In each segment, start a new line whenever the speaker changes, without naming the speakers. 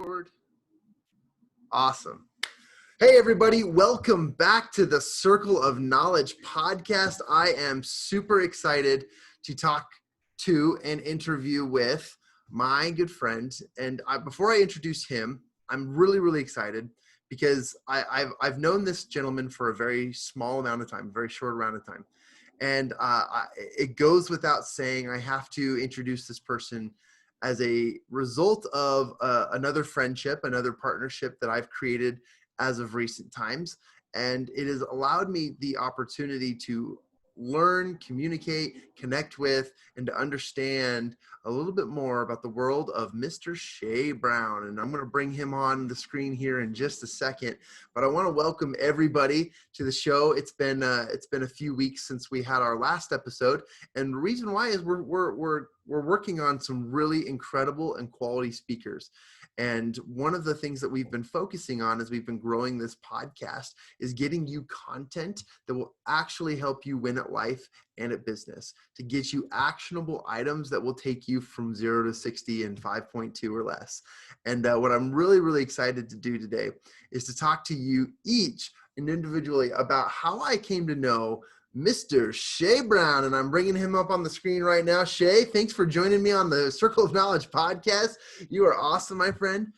record? Awesome. Hey, everybody. Welcome back to the Circle of Knowledge podcast. I am super excited to talk to and interview with my good friend. And before I introduce him, I'm really excited because I've known this gentleman for a very small amount of time, very short amount of time. And it goes without saying, I have to introduce this person as a result of another friendship, another partnership that I've created as of recent times. And it has allowed me the opportunity to learn, communicate, connect with, and to understand a little bit more about the world of Mr. Shea Brown. And I'm going to bring him on the screen here in just a second, but I want to welcome everybody to the show. It's been a few weeks since we had our last episode. And the reason why is we're working on some really incredible and quality speakers. And one of the things that we've been focusing on as we've been growing this podcast is getting you content that will actually help you win at life and at business, to get you actionable items that will take you from 0 to 60 in 5.2 or less. And what I'm really excited to do today is to talk to you each and individually about how I came to know Mr. Shea Brown, and I'm bringing him up on the screen right now. Shea, thanks for joining me on the Circle of Knowledge podcast. You are awesome, my friend.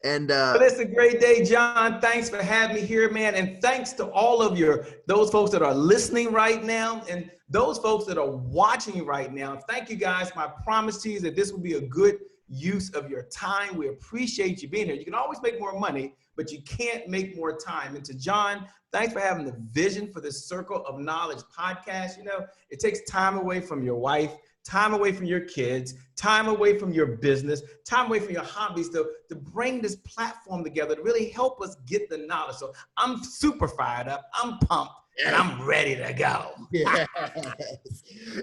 And
well, it's a great day, John. Thanks for having me here, man. And thanks to all of those folks that are listening right now and those folks that are watching right now. Thank you, guys. My promise to you is that this will be a good use of your time. We appreciate you being here. You can always make more money, but you can't make more time. And to John, thanks for having the vision for this Circle of Knowledge podcast. You know, it takes time away from your wife, time away from your kids, time away from your business, time away from your hobbies to bring this platform together to really help us get the knowledge. So I'm super fired up. I'm pumped. And I'm ready to go.
Yes.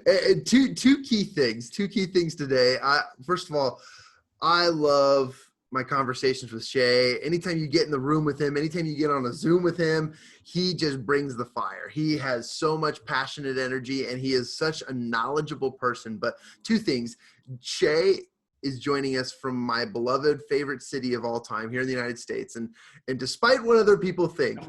And two key things today. First of all, I love my conversations with Shea. Anytime you get in the room with him, anytime you get on a Zoom with him, he just brings the fire. He has so much passionate energy and he is such a knowledgeable person. But two things, Shea is joining us from my beloved favorite city of all time here in the United States. And despite what other people think,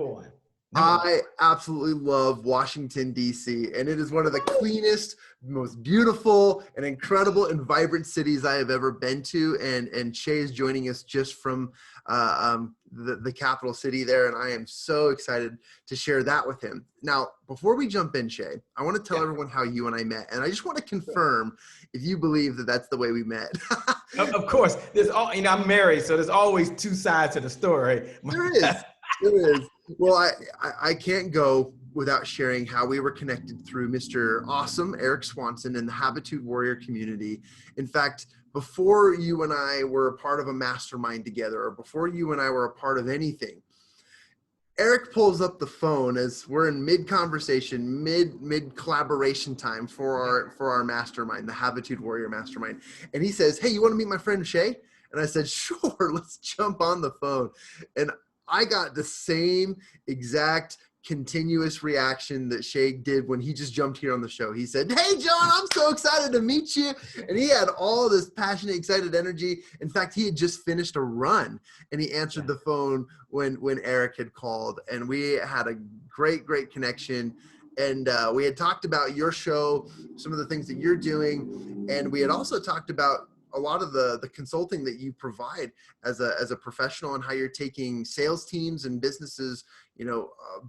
I absolutely love Washington, D.C., and it is one of the cleanest, most beautiful, and incredible and vibrant cities I have ever been to. And Shea is joining us just from the capital city there, and I am so excited to share that with him. Now, before we jump in, Shea, I want to tell everyone how you and I met, and I just want to confirm if you believe that that's the way we met.
Of course. I'm married, so there's always two sides to the story.
There is. Well, I can't go without sharing how we were connected through Mr. Awesome, Eric Swanson, and the Habitude Warrior community. In fact, before you and I were a part of a mastermind together, or before you and I were a part of anything, Eric pulls up the phone as we're in mid-conversation, mid-collaboration time for our mastermind, the Habitude Warrior mastermind. And he says, "Hey, you want to meet my friend Shea?" And I said, "Sure, let's jump on the phone." And I got the same exact continuous reaction that Shea did when he just jumped here on the show. He said, "Hey, John, I'm so excited to meet you." And he had all this passionate, excited energy. In fact, he had just finished a run and he answered the phone when Eric had called. And we had a great connection. And we had talked about your show, some of the things that you're doing. And we had also talked about a lot of the consulting that you provide as a professional and how you're taking sales teams and businesses,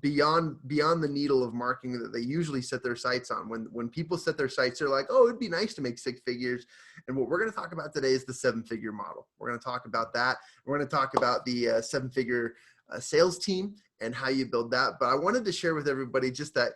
beyond the needle of marketing that they usually set their sights on. When people set their sights, they're like, "Oh, it'd be nice to make 6 figures." And what we're going to talk about today is the 7-figure model. We're going to talk about that. We're going to talk about the 7-figure sales team and how you build that. But I wanted to share with everybody just that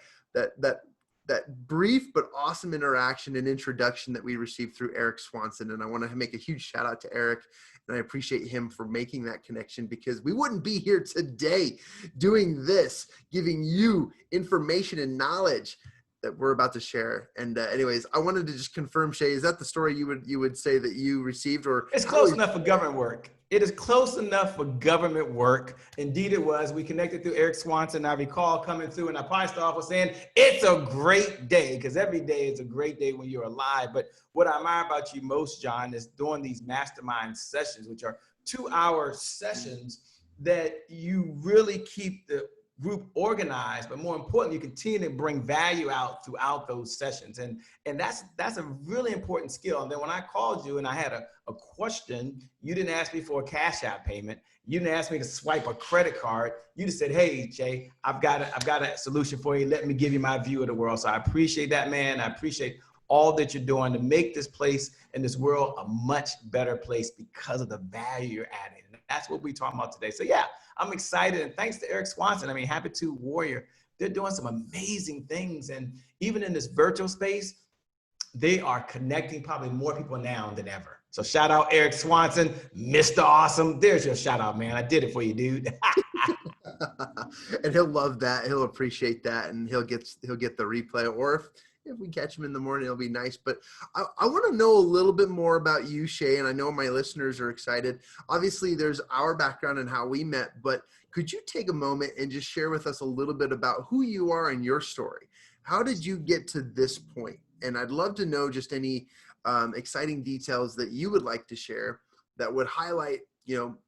brief but awesome interaction and introduction that we received through Eric Swanson. And I want to make a huge shout out to Eric, and I appreciate him for making that connection, because we wouldn't be here today doing this, giving you information and knowledge that we're about to share. And anyways, I wanted to just confirm, Shea, is that the story you would say that you received? Or
it's close enough for government work. It is close enough for government work. Indeed it was. We connected through Eric Swanson. I recall coming through, and I probably started off with saying, "It's a great day," because every day is a great day when you're alive. But what I admire about you most, John, is doing these mastermind sessions, which are 2-hour sessions that you really keep the group organized, but more importantly, you continue to bring value out throughout those sessions. And that's a really important skill. And then when I called you and I had a question, you didn't ask me for a Cash App payment. You didn't ask me to swipe a credit card. You just said, hey, Jay, I've got a solution for you. Let me give you my view of the world. So I appreciate that, man. I appreciate all that you're doing to make this place and this world a much better place because of the value you're adding. And that's what we're talking about today. So yeah, I'm excited. And thanks to Eric Swanson, I mean, Habitude Warrior, they're doing some amazing things. And even in this virtual space, they are connecting probably more people now than ever. So shout out Eric Swanson, Mr. Awesome. There's your shout out, man. I did it for you, dude.
And he'll love that. He'll appreciate that. And he'll get the replay, or if we catch him in the morning, it'll be nice. But I want to know a little bit more about you, Shea, and I know my listeners are excited. Obviously, there's our background and how we met, but could you take a moment and just share with us a little bit about who you are and your story? How did you get to this point? And I'd love to know just any exciting details that you would like to share that would highlight,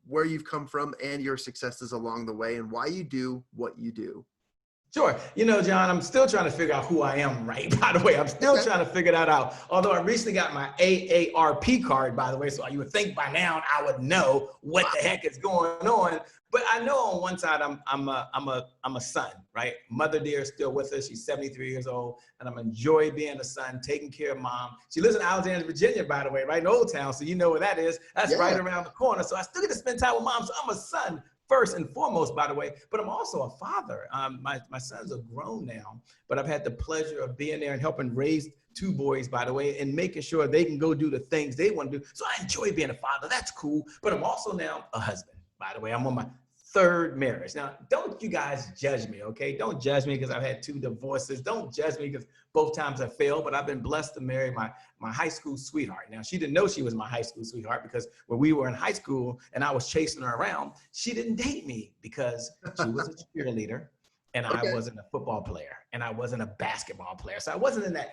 where you've come from and your successes along the way and why you do what you do.
Sure. John, I'm still trying to figure out who I am, right? By the way, I'm still trying to figure that out. Although I recently got my AARP card, by the way, so you would think by now I would know what the heck is going on. But I know on one side I'm a son, right? Mother dear is still with us. She's 73 years old, and I'm enjoy being a son, taking care of mom. She lives in Alexandria, Virginia, by the way, right in Old Town, so you know where that is. That's right around the corner. So I still get to spend time with mom. So I'm a son first and foremost, by the way, but I'm also a father. My sons are grown now, but I've had the pleasure of being there and helping raise 2 boys, by the way, and making sure they can go do the things they want to do. So I enjoy being a father. That's cool. But I'm also now a husband, by the way. I'm on my 3rd marriage. Now, don't you guys judge me, okay? Don't judge me because I've had 2 divorces. Don't judge me because both times I failed, but I've been blessed to marry my high school sweetheart. Now, she didn't know she was my high school sweetheart because when we were in high school and I was chasing her around, she didn't date me because she was a cheerleader and I wasn't a football player and I wasn't a basketball player. So I wasn't in that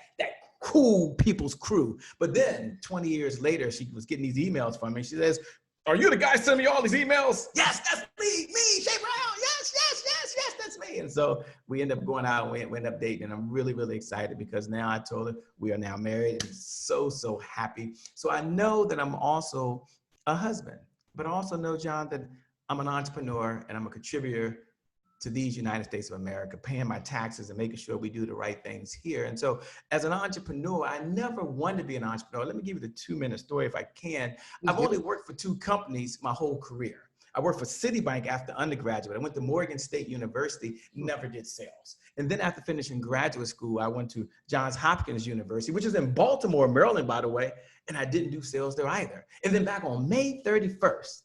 cool people's crew. But then 20 years later, she was getting these emails from me. She says, are you the guy sending me all these emails? Yes, that's me, Shea Brown. Yes, that's me. And so we end up going out and we end up dating. And I'm really, really excited because now I told her we are now married and so happy. So I know that I'm also a husband, but I also know, John, that I'm an entrepreneur and I'm a contributor to these United States of America, paying my taxes and making sure we do the right things here. And so as an entrepreneur, I never wanted to be an entrepreneur. Let me give you the 2-minute story if I can. I've only worked for 2 companies my whole career. I worked for Citibank after undergraduate. I went to Morgan State University, never did sales. And then after finishing graduate school, I went to Johns Hopkins University, which is in Baltimore, Maryland, by the way, and I didn't do sales there either. And then back on May 31st,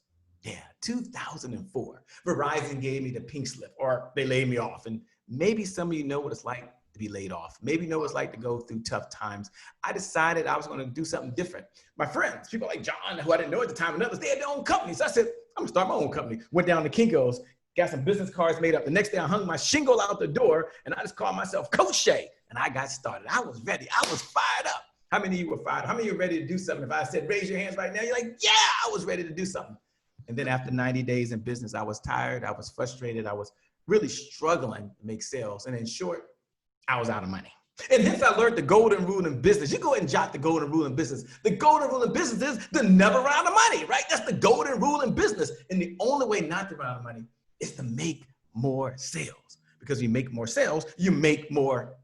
2004, Verizon gave me the pink slip, or they laid me off. And maybe some of you know what it's like to be laid off. Maybe you know what it's like to go through tough times. I decided I was going to do something different. My friends, people like John, who I didn't know at the time, and others, they had their own companies. So I said, I'm gonna start my own company. Went down to Kinko's, got some business cards made up. The next day I hung my shingle out the door and I just called myself Coach Shea. And I got started. I was ready. I was fired up. How many of you were fired up? How many of you are ready to do something? If I said, raise your hands right now, you're like, yeah, I was ready to do something. And then after 90 days in business, I was tired. I was frustrated. I was really struggling to make sales. And in short, I was out of money. And hence I learned the golden rule in business. You go ahead and jot the golden rule in business. The golden rule in business is to never run out of money, right? That's the golden rule in business. And the only way not to run out of money is to make more sales. Because if you make more sales, you make more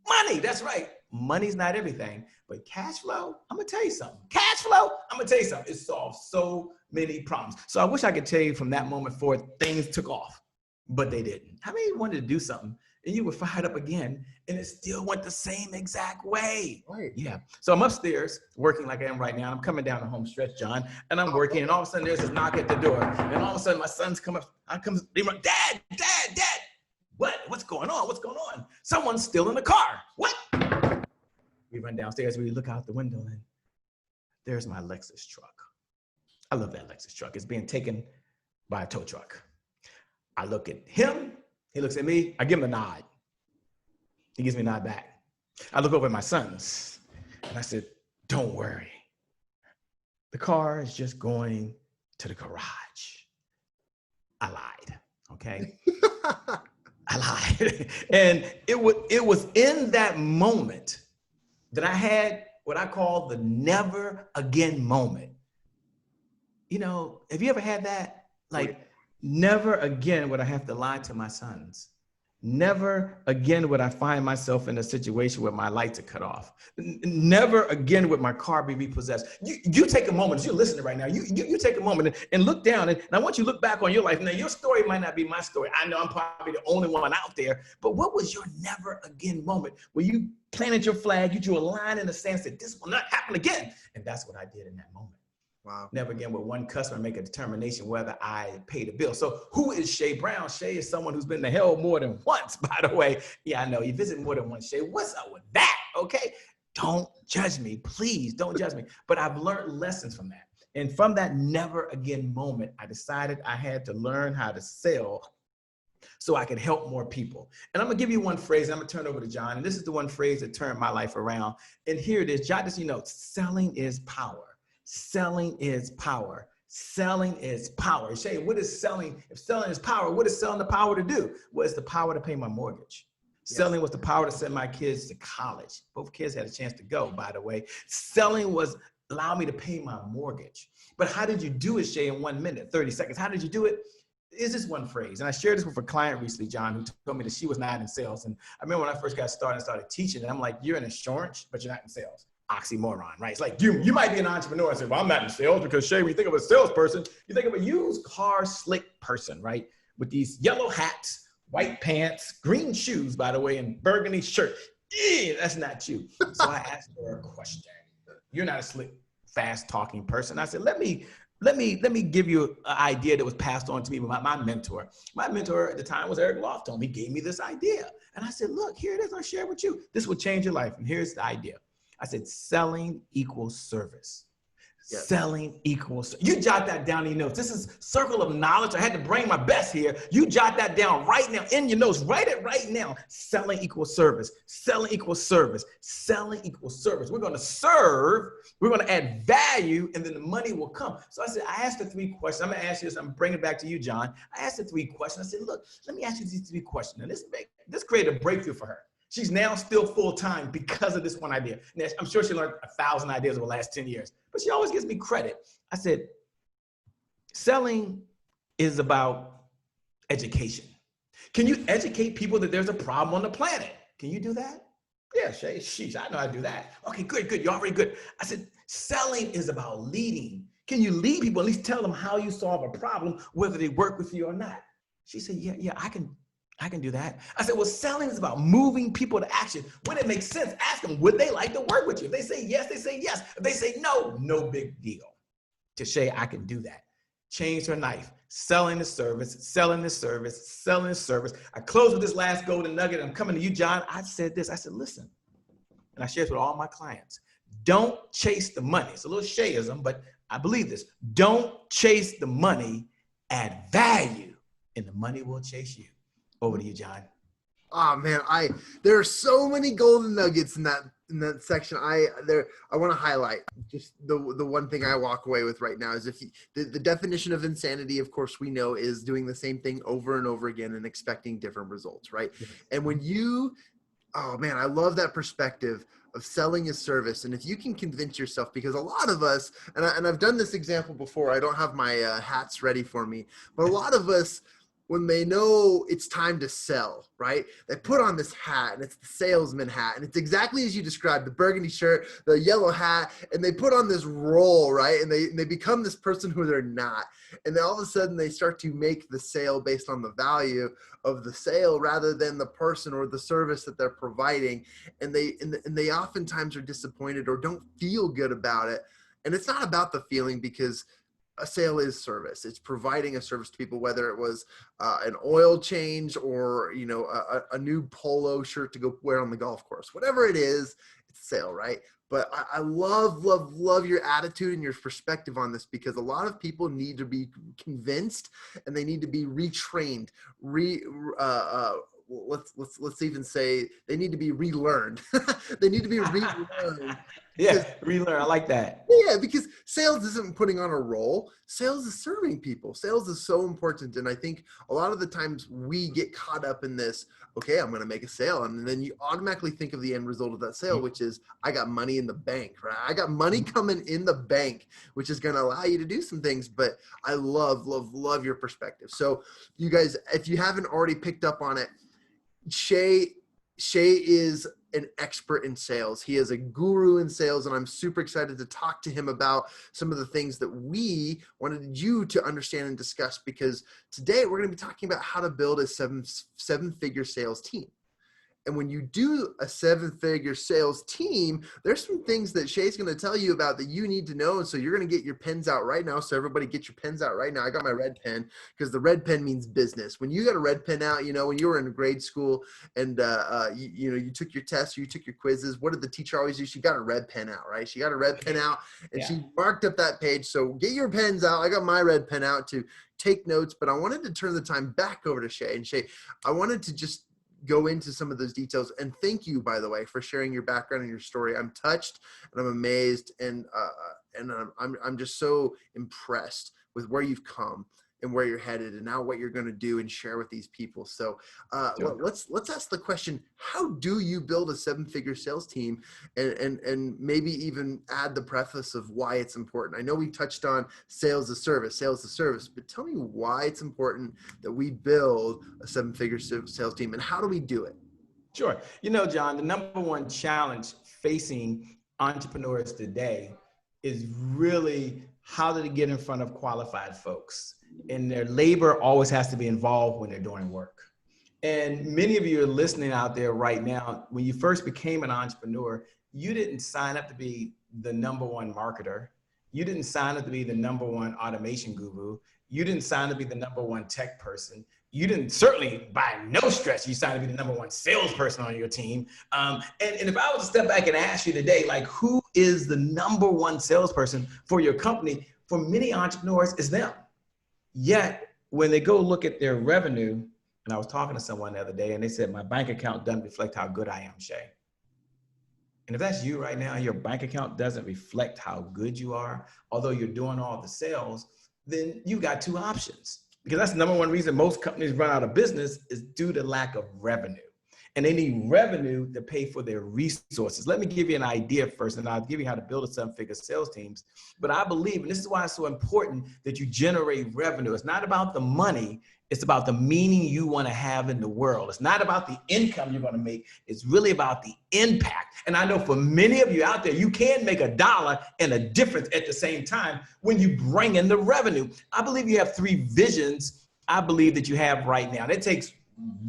money. That's right. Money's not everything, but cash flow, I'm gonna tell you something. Cash flow, I'm gonna tell you something. It solves so many problems. So I wish I could tell you from that moment forward, things took off, but they didn't. How many wanted to do something and you were fired up again and it still went the same exact way? Right. Yeah. So I'm upstairs working like I am right now. I'm coming down the home stretch, John, and I'm working, and all of a sudden there's this knock at the door, and all of a sudden my sons come up. They run, Dad. What's going on? What's going on? Someone's still in the car. What? We run downstairs. We look out the window, and there's my Lexus truck. I love that Lexus truck. It's being taken by a tow truck. I look at him. He looks at me. I give him a nod. He gives me a nod back. I look over at my sons, and I said, don't worry. The car is just going to the garage. I lied, okay? I lied. And it was in that moment that I had what I call the never again moment. You know, have you ever had that? Like, never again would I have to lie to my sons. Never again would I find myself in a situation where my lights are cut off. Never again would my car be repossessed. You take a moment, as you're listening right now, you take a moment and look down, and I want you to look back on your life. Now, your story might not be my story. I know I'm probably the only one out there, but what was your never again moment where you planted your flag, you drew a line in the sand, said, this will not happen again? And that's what I did in that moment.
Wow.
Never again would one customer make a determination whether I paid a bill. So who is Shea Brown? Shea is someone who's been to hell more than once, by the way. Yeah, I know you visit more than once, Shea. What's up with that? Okay. Don't judge me. Please don't judge me. But I've learned lessons from that. And from that never again moment, I decided I had to learn how to sell so I could help more people. And I'm gonna give you one phrase. I'm gonna turn it over to John. And this is the one phrase that turned my life around. And here it is. Jot this, selling is power. Selling is power. Selling is power. Shea, what is selling? If selling is power, what is selling the power to do? Well, it's the power to pay my mortgage. Yes. Selling was the power to send my kids to college. Both kids had a chance to go, by the way. Selling was allow me to pay my mortgage. But how did you do it, Shea, in 1 minute, 30 seconds? How did you do it? Is this one phrase? And I shared this with a client recently, John, who told me that she was not in sales. And I remember when I first got started and started teaching, and I'm like, you're in insurance, but you're not in sales. Oxymoron, right? It's like you might be an entrepreneur and say, well, I'm not in sales, because Shea, when you think of a salesperson, you think of a used car slick person, right? With these yellow hats, white pants, green shoes, by the way, and burgundy shirt. That's not you. So I asked her a question. You're not a slick, fast talking person. I said, let me give you an idea that was passed on to me by my mentor. My mentor at the time was Eric Lofton. He gave me this idea. And I said, look, here it is. I'll share it with you. This will change your life. And here's the idea. I said, selling equals service. Yes. Selling equals, you jot that down in your notes. This is circle of knowledge. I had to bring my best here. You jot that down right now in your notes. Write it right now. Selling equals service. Selling equals service. Selling equals service. We're going to serve. We're going to add value, and then the money will come. So I said, I asked her 3 questions. I'm going to ask you this. I'm going to bring it back to you, John. I asked her 3 questions. I said, look, let me ask you these 3 questions. And this created a breakthrough for her. She's now still full-time because of this one idea. Now, I'm sure she learned 1,000 ideas over the last 10 years, but she always gives me credit. I said, selling is about education. Can you educate people that there's a problem on the planet? Can you do that? Yeah, Shea, sheesh, I know how to do that. Okay, good, you're already good. I said, selling is about leading. Can you lead people, at least tell them how you solve a problem, whether they work with you or not? She said, yeah, I can do that. I said, well, selling is about moving people to action. When it makes sense, ask them, would they like to work with you? If they say yes, they say yes. If they say no, no big deal. To Shea, I can do that. Change her knife. Selling the service, selling the service, selling the service. I close with this last golden nugget. I'm coming to you, John. I said this. I said, listen, and I share this with all my clients. Don't chase the money. It's a little Sheaism, but I believe this. Don't chase the money, add value, and the money will chase you. Over to you, John.
Oh man, there are so many golden nuggets in that section. I want to highlight just the one thing I walk away with right now is the definition of insanity, of course, we know is doing the same thing over and over again and expecting different results, right? Yes. And when oh man, I love that perspective of selling as service. And if you can convince yourself, because a lot of us, and I've done this example before, I don't have my hats ready for me, but a lot of us, when they know it's time to sell, right? They put on this hat, and it's the salesman hat, and it's exactly as you described, the burgundy shirt, the yellow hat, and they put on this role, right? And they become this person who they're not. And then all of a sudden they start to make the sale based on the value of the sale rather than the person or the service that they're providing. And they oftentimes are disappointed or don't feel good about it. And it's not about the feeling, because a sale is service. It's providing a service to people, whether it was an oil change or, a new polo shirt to go wear on the golf course, whatever it is, it's a sale, right? But I love your attitude and your perspective on this, because a lot of people need to be convinced and they need to be retrained, let's even say they need to be relearned. They need to be relearned
Yeah, relearn. I like that.
Yeah, because sales isn't putting on a role. Sales is serving people. Sales is so important. And I think a lot of the times we get caught up in this, okay, I'm going to make a sale. And then you automatically think of the end result of that sale, which is I got money in the bank, right? I got money coming in the bank, which is going to allow you to do some things. But I love your perspective. So you guys, if you haven't already picked up on it, Shea is an expert in sales. He is a guru in sales, and I'm super excited to talk to him about some of the things that we wanted you to understand and discuss, because today we're going to be talking about how to build a seven-figure sales team. And when you do a seven-figure sales team, there's some things that Shea's going to tell you about that you need to know. And so you're going to get your pens out right now. So everybody get your pens out right now. I got my red pen because the red pen means business. When you got a red pen out, when you were in grade school and you took your tests, you took your quizzes, what did the teacher always do? She got a red pen out, right? She got a red pen out and she marked up that page. So get your pens out. I got my red pen out to take notes, but I wanted to turn the time back over to Shea. And Shea, I wanted to just go into some of those details. And thank you, by the way, for sharing your background and your story. I'm touched and I'm amazed, and I'm just so impressed with where you've come and where you're headed, and now what you're going to do and share with these people. So let's ask the question: how do you build a seven-figure sales team, and maybe even add the preface of why it's important? I know we touched on sales as service, but tell me why it's important that we build a seven-figure sales team, and how do we do it?
Sure. John, the number one challenge facing entrepreneurs today is really how to get in front of qualified folks. And their labor always has to be involved when they're doing work. And many of you are listening out there right now. When you first became an entrepreneur, you didn't sign up to be the number one marketer. You didn't sign up to be the number one automation guru. You didn't sign up to be the number one tech person. You didn't, certainly by no stretch, you signed up to be the number one salesperson on your team. And if I was to step back and ask you today, like, who is the number one salesperson for your company? For many entrepreneurs, it's them. Yet, when they go look at their revenue, and I was talking to someone the other day, and they said, my bank account doesn't reflect how good I am, Shea. And if that's you right now, your bank account doesn't reflect how good you are, although you're doing all the sales, then you've got two options. Because that's the number one reason most companies run out of business is due to lack of revenue. And they need revenue to pay for their resources. Let me give you an idea first, and I'll give you how to build a seven-figure sales teams. But I believe, and this is why it's so important, that you generate revenue. It's not about the money. It's about the meaning you want to have in the world. It's not about the income you're going to make. It's really about the impact. And I know for many of you out there, you can make $1 and a difference at the same time when you bring in the revenue. I believe you have three visions I believe that you have right now. And it takes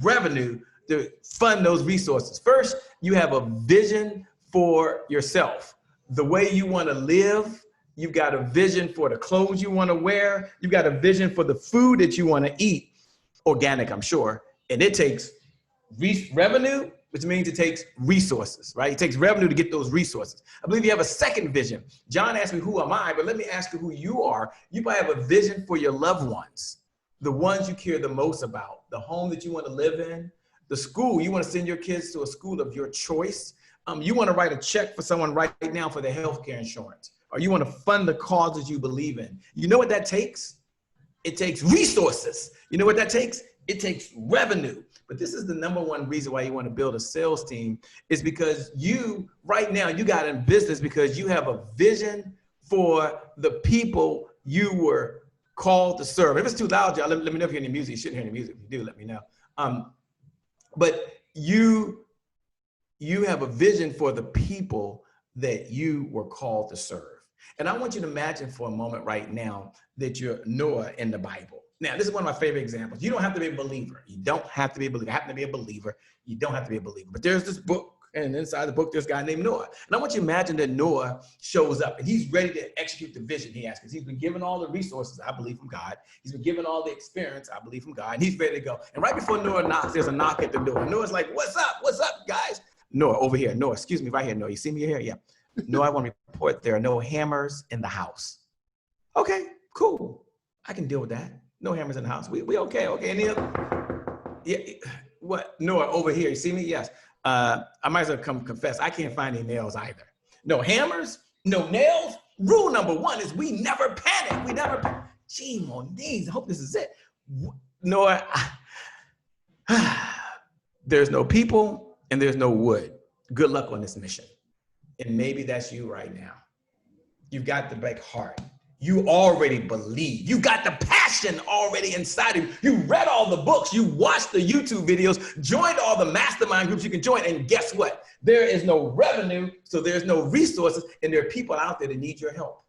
revenue to fund those resources. First, you have a vision for yourself, the way you want to live. You've got a vision for the clothes you want to wear. You've got a vision for the food that you want to eat, organic, I'm sure. And it takes revenue, which means it takes resources, right? It takes revenue to get those resources. I believe you have a second vision. John asked me, who am I? But let me ask you who you are. You might have a vision for your loved ones, the ones you care the most about, the home that you want to live in, the school. You want to send your kids to a school of your choice. You want to write a check for someone right now for their healthcare insurance, or you want to fund the causes you believe in. You know what that takes? It takes resources. You know what that takes? It takes revenue. But this is the number one reason why you want to build a sales team, is because you, right now, you got in business because you have a vision for the people you were called to serve. If it's too loud, y'all, let me know if you hear any music. You shouldn't hear any music. If you do, let me know. But you have a vision for the people that you were called to serve. And I want you to imagine for a moment right now that you're Noah in the Bible. Now, this is one of my favorite examples. You don't have to be a believer. You don't have to be a believer. I happen to be a believer. You don't have to be a believer. But there's this book, and inside the book, there's a guy named Noah. And I want you to imagine that Noah shows up, and he's ready to execute the vision he has, because he's been given all the resources, I believe, from God. He's been given all the experience, I believe, from God, and he's ready to go. And right before Noah knocks, there's a knock at the door. And Noah's like, what's up? What's up, guys? Noah, over here. Noah, excuse me, right here. Noah, you see me here? Yeah. Noah, I want to report there are no hammers in the house. Okay, cool. I can deal with that. No hammers in the house. We okay. Okay. Any other? Yeah. What? Noah, over here. You see me? Yes. I might as well come confess. I can't find any nails either. no hammers, no nails. Rule number one is we never panic. We never panic. Gee, Moniz, I hope this is it. No, there's no people and there's no wood. Good luck on this mission. And maybe that's you right now. You've got the big heart. You already believe. You got the passion already inside of you. You read all the books. You watched the YouTube videos, joined all the mastermind groups you can join. And guess what? There is no revenue, so there's no resources, and there are people out there that need your help.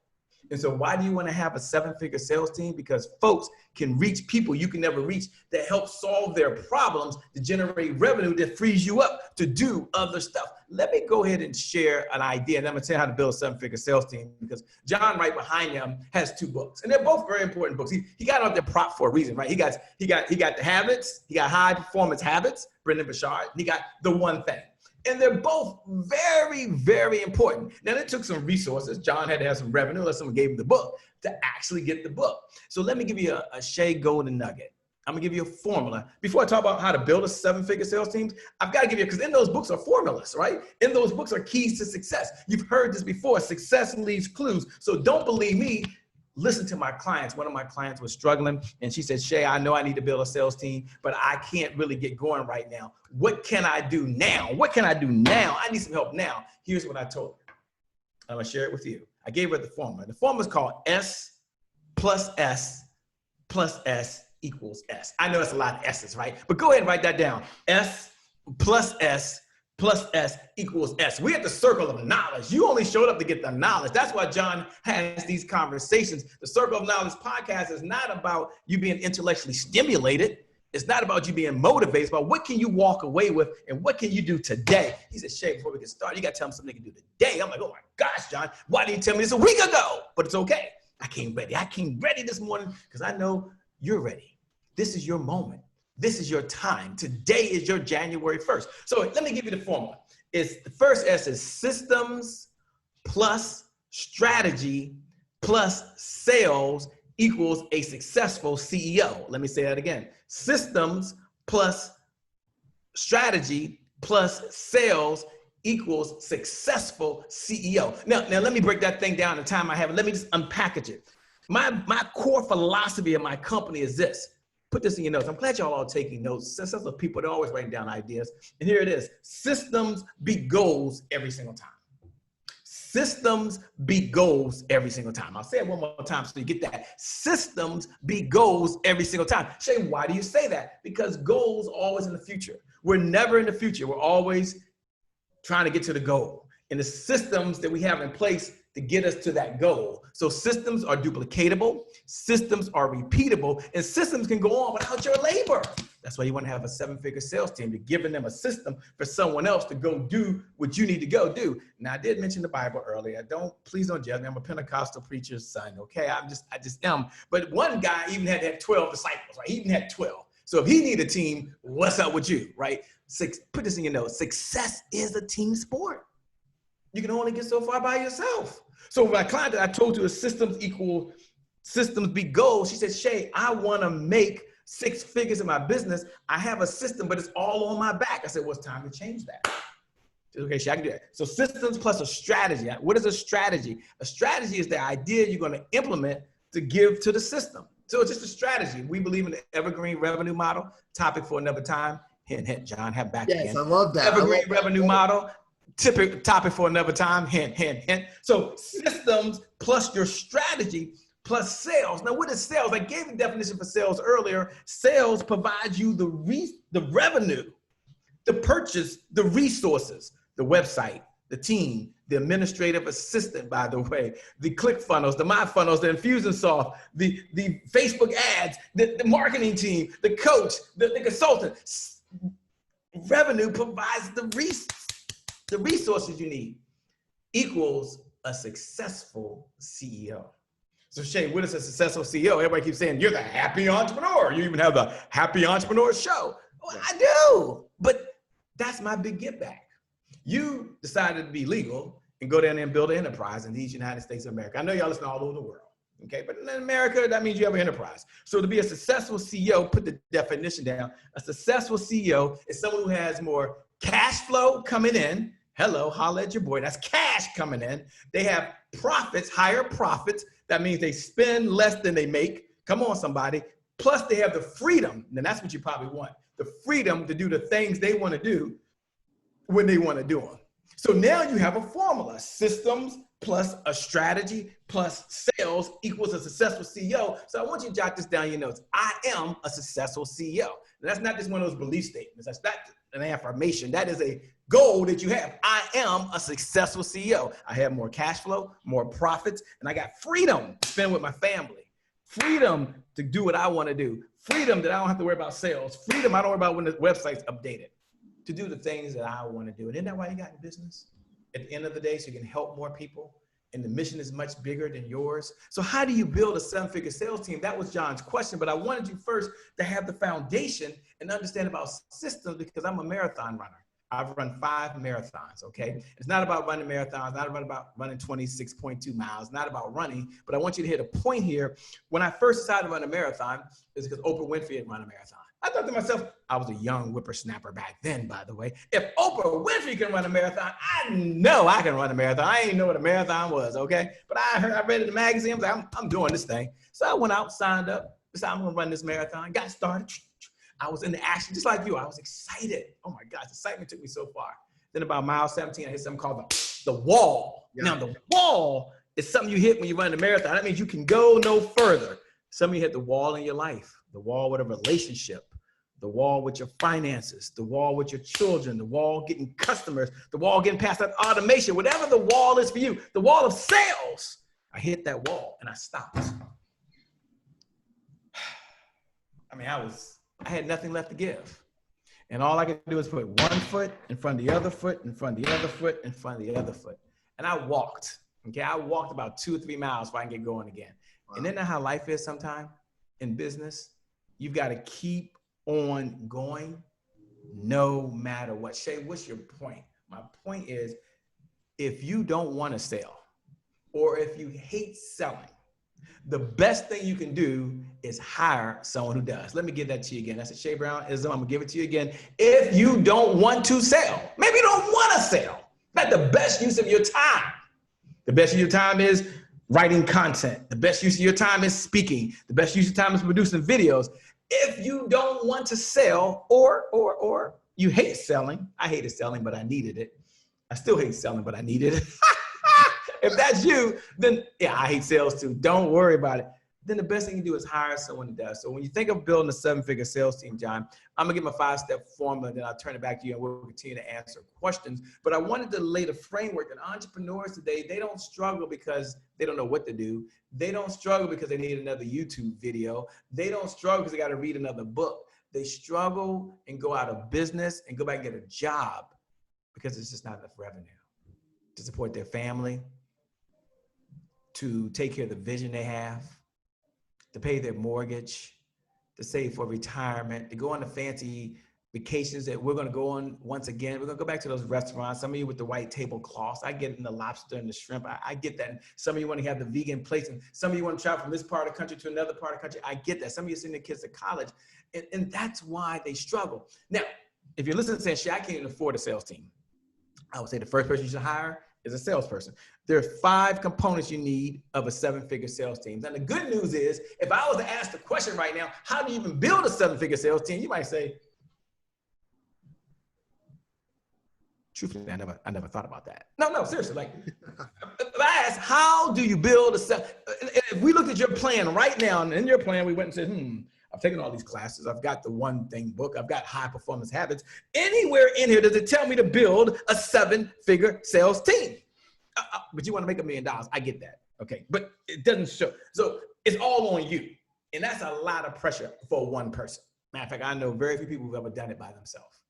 And so why do you want to have a 7-figure sales team? Because folks can reach people you can never reach that help solve their problems, to generate revenue that frees you up to do other stuff. Let me go ahead and share an idea, and I'm going to tell you how to build a 7-figure sales team, because John right behind him has 2 books, and they're both very important books. He got out there prop for a reason, right? He got the habits. He got high performance habits, Brendan Burchard. He got the one thing. And they're both very, very important. Now, it took some resources. John had to have some revenue, unless someone gave him the book, to actually get the book. So let me give you a Shea golden nugget. I'm gonna give you a formula. Before I talk about how to build a 7-figure sales team, I've got to give you, because in those books are formulas, right? In those books are keys to success. You've heard this before, success leaves clues. So don't believe me. Listen to my clients. One of my clients was struggling, and she said, Shea, I know I need to build a sales team, but I can't really get going right now. What can I do now? What can I do now? I need some help now. Here's what I told her. I'm gonna share it with you. I gave her the formula. The formula is called S plus S plus S equals S. I know it's a lot of S's, right? But go ahead and write that down. S plus S plus S equals S. We're at the circle of knowledge. You only showed up to get the knowledge. That's why John has these conversations. The Circle of Knowledge podcast is not about you being intellectually stimulated. It's not about you being motivated. It's about what can you walk away with and what can you do today? He said, Shea, before we get started, you got to tell him something they can do today. I'm like, oh my gosh, John, why didn't you tell me this a week ago? But it's okay. I came ready. I came ready this morning because I know you're ready. This is your moment. This is your time. Today is your January 1st. So let me give you the formula. It's the first S is systems plus strategy plus sales equals a successful CEO. Let me say that again. Systems plus strategy plus sales equals successful CEO. Now let me break that thing down in the time I have. Let me just unpackage it. My core philosophy of my company is this. Put this in your notes. I'm glad y'all are taking notes. Successful people, they're always writing down ideas. And here it is. Systems beat goals every single time. Systems beat goals every single time. I'll say it one more time so you get that. Systems beat goals every single time. Shea, why do you say that? Because goals are always in the future. We're never in the future. We're always trying to get to the goal. And the systems that we have in place to get us to that goal. So systems are duplicatable, systems are repeatable, and systems can go on without your labor. That's why you want to have a 7-figure sales team. You're giving them a system for someone else to go do what you need to go do. Now, I did mention the Bible earlier. Please don't judge me. I'm a Pentecostal preacher's son, okay? I just am. But one guy even had 12 disciples, right? He even had 12. So if he need a team, what's up with you, right? Put this in your notes. Success is a team sport. You can only get so far by yourself. So my client that I told you is systems beat goals. She said, Shea, I want to make 6 figures in my business. I have a system, but it's all on my back. I said, well, it's time to change that. Said, okay, Shea, I can do that. So systems plus a strategy. What is a strategy? A strategy is the idea you're going to implement to give to the system. So it's just a strategy. We believe in the evergreen revenue model. Topic for another time. Hint, hint, John, have back again.
Yes, I love that.
Evergreen revenue model. Topic for another time, hint, hint, hint. So systems plus your strategy plus sales. Now, what is sales? I gave the definition for sales earlier. Sales provides you the revenue, the purchase, the resources, the website, the team, the administrative assistant, by the way, the ClickFunnels, the MyFunnels, the Infusionsoft, the Facebook ads, the marketing team, the coach, the consultant. Revenue provides the resources you need equals a successful CEO. So Shea, what is a successful CEO? Everybody keeps saying, you're the happy entrepreneur. You even have the happy entrepreneur show. Well, I do, but that's my big give back. You decided to be legal and go down there and build an enterprise in these United States of America. I know y'all listen all over the world, okay? But in America, that means you have an enterprise. So to be a successful CEO, put the definition down. A successful CEO is someone who has more cash flow coming in, Hello, holla at your boy. That's cash coming in. They have profits, higher profits. That means they spend less than they make. Come on, somebody. Plus, they have the freedom, and that's what you probably want, the freedom to do the things they want to do when they want to do them. So now you have a formula: systems plus a strategy plus sales equals a successful CEO. So I want you to jot this down in your notes. I am a successful CEO. And that's not just one of those belief statements. That's not an affirmation. That is a goal that you have. I am a successful CEO. I have more cash flow, more profits, and I got freedom to spend with my family. Freedom to do what I want to do. Freedom that I don't have to worry about sales. Freedom I don't worry about when the website's updated. To do the things that I want to do. And isn't that why you got in business? At the end of the day, so you can help more people. And the mission is much bigger than yours. So how do you build a 7-figure sales team? That was John's question, but I wanted you first to have the foundation and understand about systems, because I'm a marathon runner. I've run 5 marathons, okay? It's not about running marathons, not about running 26.2 miles, not about running, but I want you to hit a point here. When I first decided to run a marathon, it's because Oprah Winfrey had run a marathon. I thought to myself, I was a young whippersnapper back then, by the way. If Oprah Winfrey can run a marathon, I know I can run a marathon. I didn't know what a marathon was, okay? But I read in the magazine, I was like, I'm doing this thing. So I went out, signed up, decided I'm gonna run this marathon, got started. I was in the action, just like you. I was excited. Oh my gosh, excitement took me so far. Then about mile 17, I hit something called the wall. Yeah. Now the wall is something you hit when you run a marathon. That means you can go no further. Some of you hit the wall in your life, the wall with a relationship, the wall with your finances, the wall with your children, the wall getting customers, the wall getting past that automation, whatever the wall is for you, the wall of sales. I hit that wall and I stopped. I mean, I had nothing left to give. And all I could do was put one foot in front of the other foot, in front of the other foot, in front of the other foot. And I walked, okay? I walked about 2 or 3 miles before I can get going again. Wow. And isn't that how life is sometimes in business? You've got to keep on going no matter what. Shea, what's your point? My point is, if you don't want to sell, or if you hate selling, the best thing you can do is hire someone who does. Let me give that to you again. That's a Shea Brown-ism. I'm gonna give it to you again. If you don't want to sell, maybe you don't want to sell, that's the best use of your time. The best use of your time is writing content. The best use of your time is speaking. The best use of your time is producing videos. If you don't want to sell, or you hate selling, I hated selling, but I needed it. I still hate selling, but I needed it. If that's you, then yeah, I hate sales too. Don't worry about it. Then the best thing you do is hire someone who does. So when you think of building a 7-figure sales team, John, I'm gonna give my 5-step formula, then I'll turn it back to you and we'll continue to answer questions. But I wanted to lay the framework that entrepreneurs today, they don't struggle because they don't know what to do. They don't struggle because they need another YouTube video. They don't struggle because they gotta read another book. They struggle and go out of business and go back and get a job because it's just not enough revenue to support their family, to take care of the vision they have, to pay their mortgage, to save for retirement, to go on the fancy vacations that we're gonna go on once again. We're gonna go back to those restaurants. Some of you with the white tablecloths, I get in the lobster and the shrimp. I get that. And some of you wanna have the vegan plates, and some of you wanna travel from this part of the country to another part of the country. I get that. Some of you send their kids to college, and that's why they struggle. Now, if you're listening and saying, "Shea, I can't even afford a sales team," I would say the first person you should hire is a salesperson. There are 5 components you need of a 7-figure sales team. And the good news is, if I was to ask the question right now, how do you even build a 7-figure sales team? You might say, truthfully, I never thought about that. No, seriously. Like, if I ask, how do you build a if we looked at your plan right now, and in your plan, we went and said, I've taken all these classes. I've got the One Thing book. I've got High Performance Habits. Anywhere in here does it tell me to build a 7-figure sales team? But you want to make $1 million. I get that. Okay. But it doesn't show. So it's all on you. And that's a lot of pressure for one person. Matter of fact, I know very few people who've ever done it by themselves.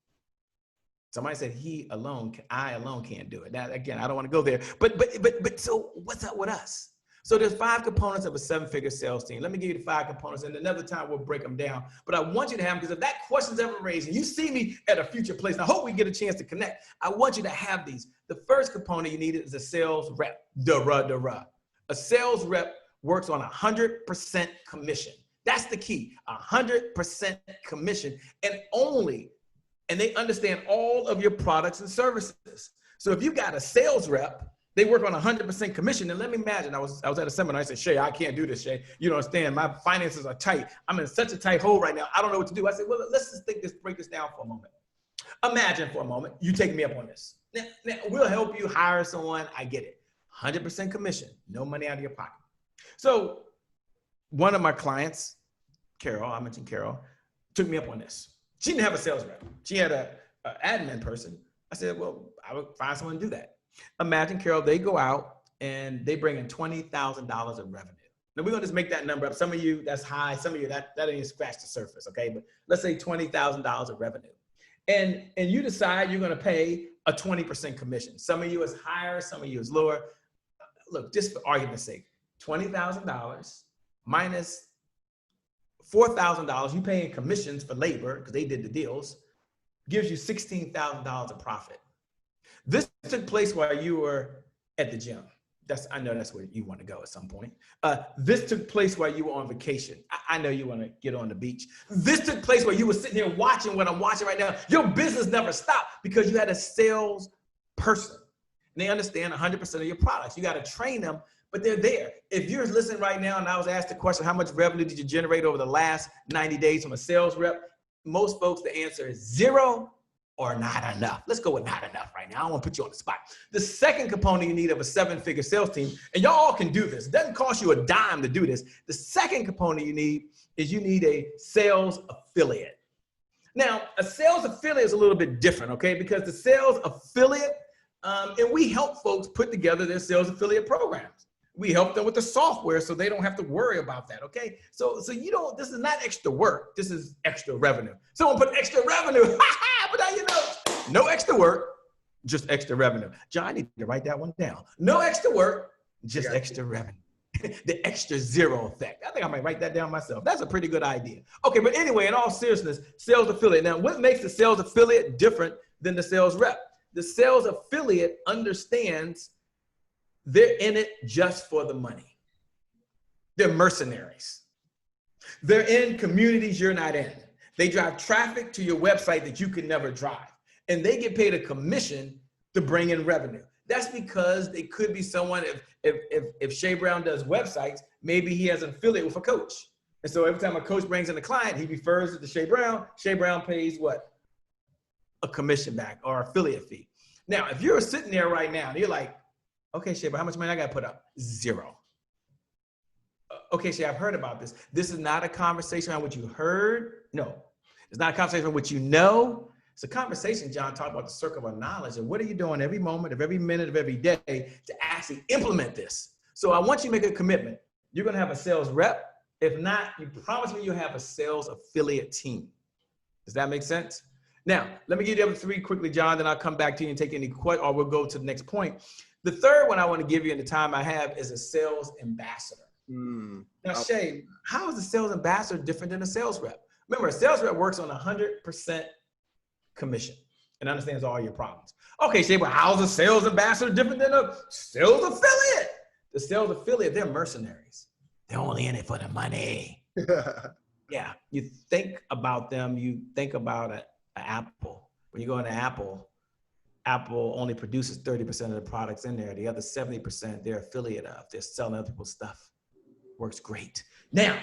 Somebody said I alone can't do it. Now, again, I don't want to go there. But so what's up with us? So there's 5 components of a 7-figure sales team. Let me give you the 5 components, and another time we'll break them down. But I want you to have them, because if that question's ever raised and you see me at a future place, and I hope we get a chance to connect, I want you to have these. The first component you need is a sales rep. A sales rep works on 100% commission. That's the key, 100% commission, and they understand all of your products and services. So if you got a sales rep, they work on 100% commission. And let me imagine, I was at a seminar. I said, Shea, I can't do this, Shea. You don't understand. My finances are tight. I'm in such a tight hole right now. I don't know what to do. I said, well, let's just break this down for a moment. Imagine for a moment, you take me up on this. Now, we'll help you hire someone. I get it. 100% commission, no money out of your pocket. So one of my clients, Carol, I mentioned Carol, took me up on this. She didn't have a sales rep. She had an admin person. I said, well, I would find someone to do that. Imagine, Carol, they go out and they bring in $20,000 of revenue. Now we're gonna just make that number up. Some of you, that's high. Some of you, that ain't scratch the surface, okay? But let's say $20,000 of revenue. And you decide you're gonna pay a 20% commission. Some of you is higher, some of you is lower. Look, just for argument's sake, $20,000 minus $4,000 you pay in commissions for labor, because they did the deals, gives you $16,000 of profit. This took place while you were at the gym. I know that's where you want to go at some point. This took place while you were on vacation. I know you want to get on the beach. This took place while you were sitting here watching what I'm watching right now. Your business never stopped because you had a sales person. And they understand 100% of your products. You got to train them, but they're there. If you're listening right now and I was asked the question, how much revenue did you generate over the last 90 days from a sales rep? Most folks, the answer is 0 or not enough. Let's go with not enough right now. I don't want to put you on the spot. The second component you need of a 7-figure sales team, and y'all all can do this. It doesn't cost you a dime to do this. The second component you need is you need a sales affiliate. Now, a sales affiliate is a little bit different, okay? Because the sales affiliate, and we help folks put together their sales affiliate programs. We help them with the software so they don't have to worry about that, okay? So you don't, this is not extra work. This is extra revenue. Someone put extra revenue. But now you know, no extra work, just extra revenue. John, I need to write that one down. No extra work, just extra revenue. The extra 0 effect. I think I might write that down myself. That's a pretty good idea. Okay, but anyway, in all seriousness, sales affiliate. Now, what makes the sales affiliate different than the sales rep? The sales affiliate understands they're in it just for the money. They're mercenaries. They're in communities you're not in. They drive traffic to your website that you can never drive. And they get paid a commission to bring in revenue. That's because they could be someone, if Shea Brown does websites, maybe he has an affiliate with a coach. And so every time a coach brings in a client, he refers it to Shea Brown. Shea Brown pays what? A commission back or affiliate fee. Now, if you're sitting there right now and you're like, okay, Shea, but how much money I got to put up? 0. Okay, Shea, I've heard about this. This is not a conversation on what you heard. No, it's not a conversation on what you know. It's a conversation, John, talking about the circle of knowledge and what are you doing every moment of every minute of every day to actually implement this. So I want you to make a commitment. You're going to have a sales rep. If not, you promise me you'll have a sales affiliate team. Does that make sense? Now, let me give you the other 3 quickly, John, then I'll come back to you and take any questions, or we'll go to the next point. The third one I want to give you in the time I have is a sales ambassador. Now, Shea, how is a sales ambassador different than a sales rep? Remember, a sales rep works on 100% commission and understands all your problems. Okay, Shea, but how's a sales ambassador different than a sales affiliate? The sales affiliate, they're mercenaries. They're only in it for the money. Yeah, you think about them, you think about an Apple. When you go into Apple only produces 30% of the products in there. The other 70% they're affiliate of. They're selling other people's stuff. Works great. Now,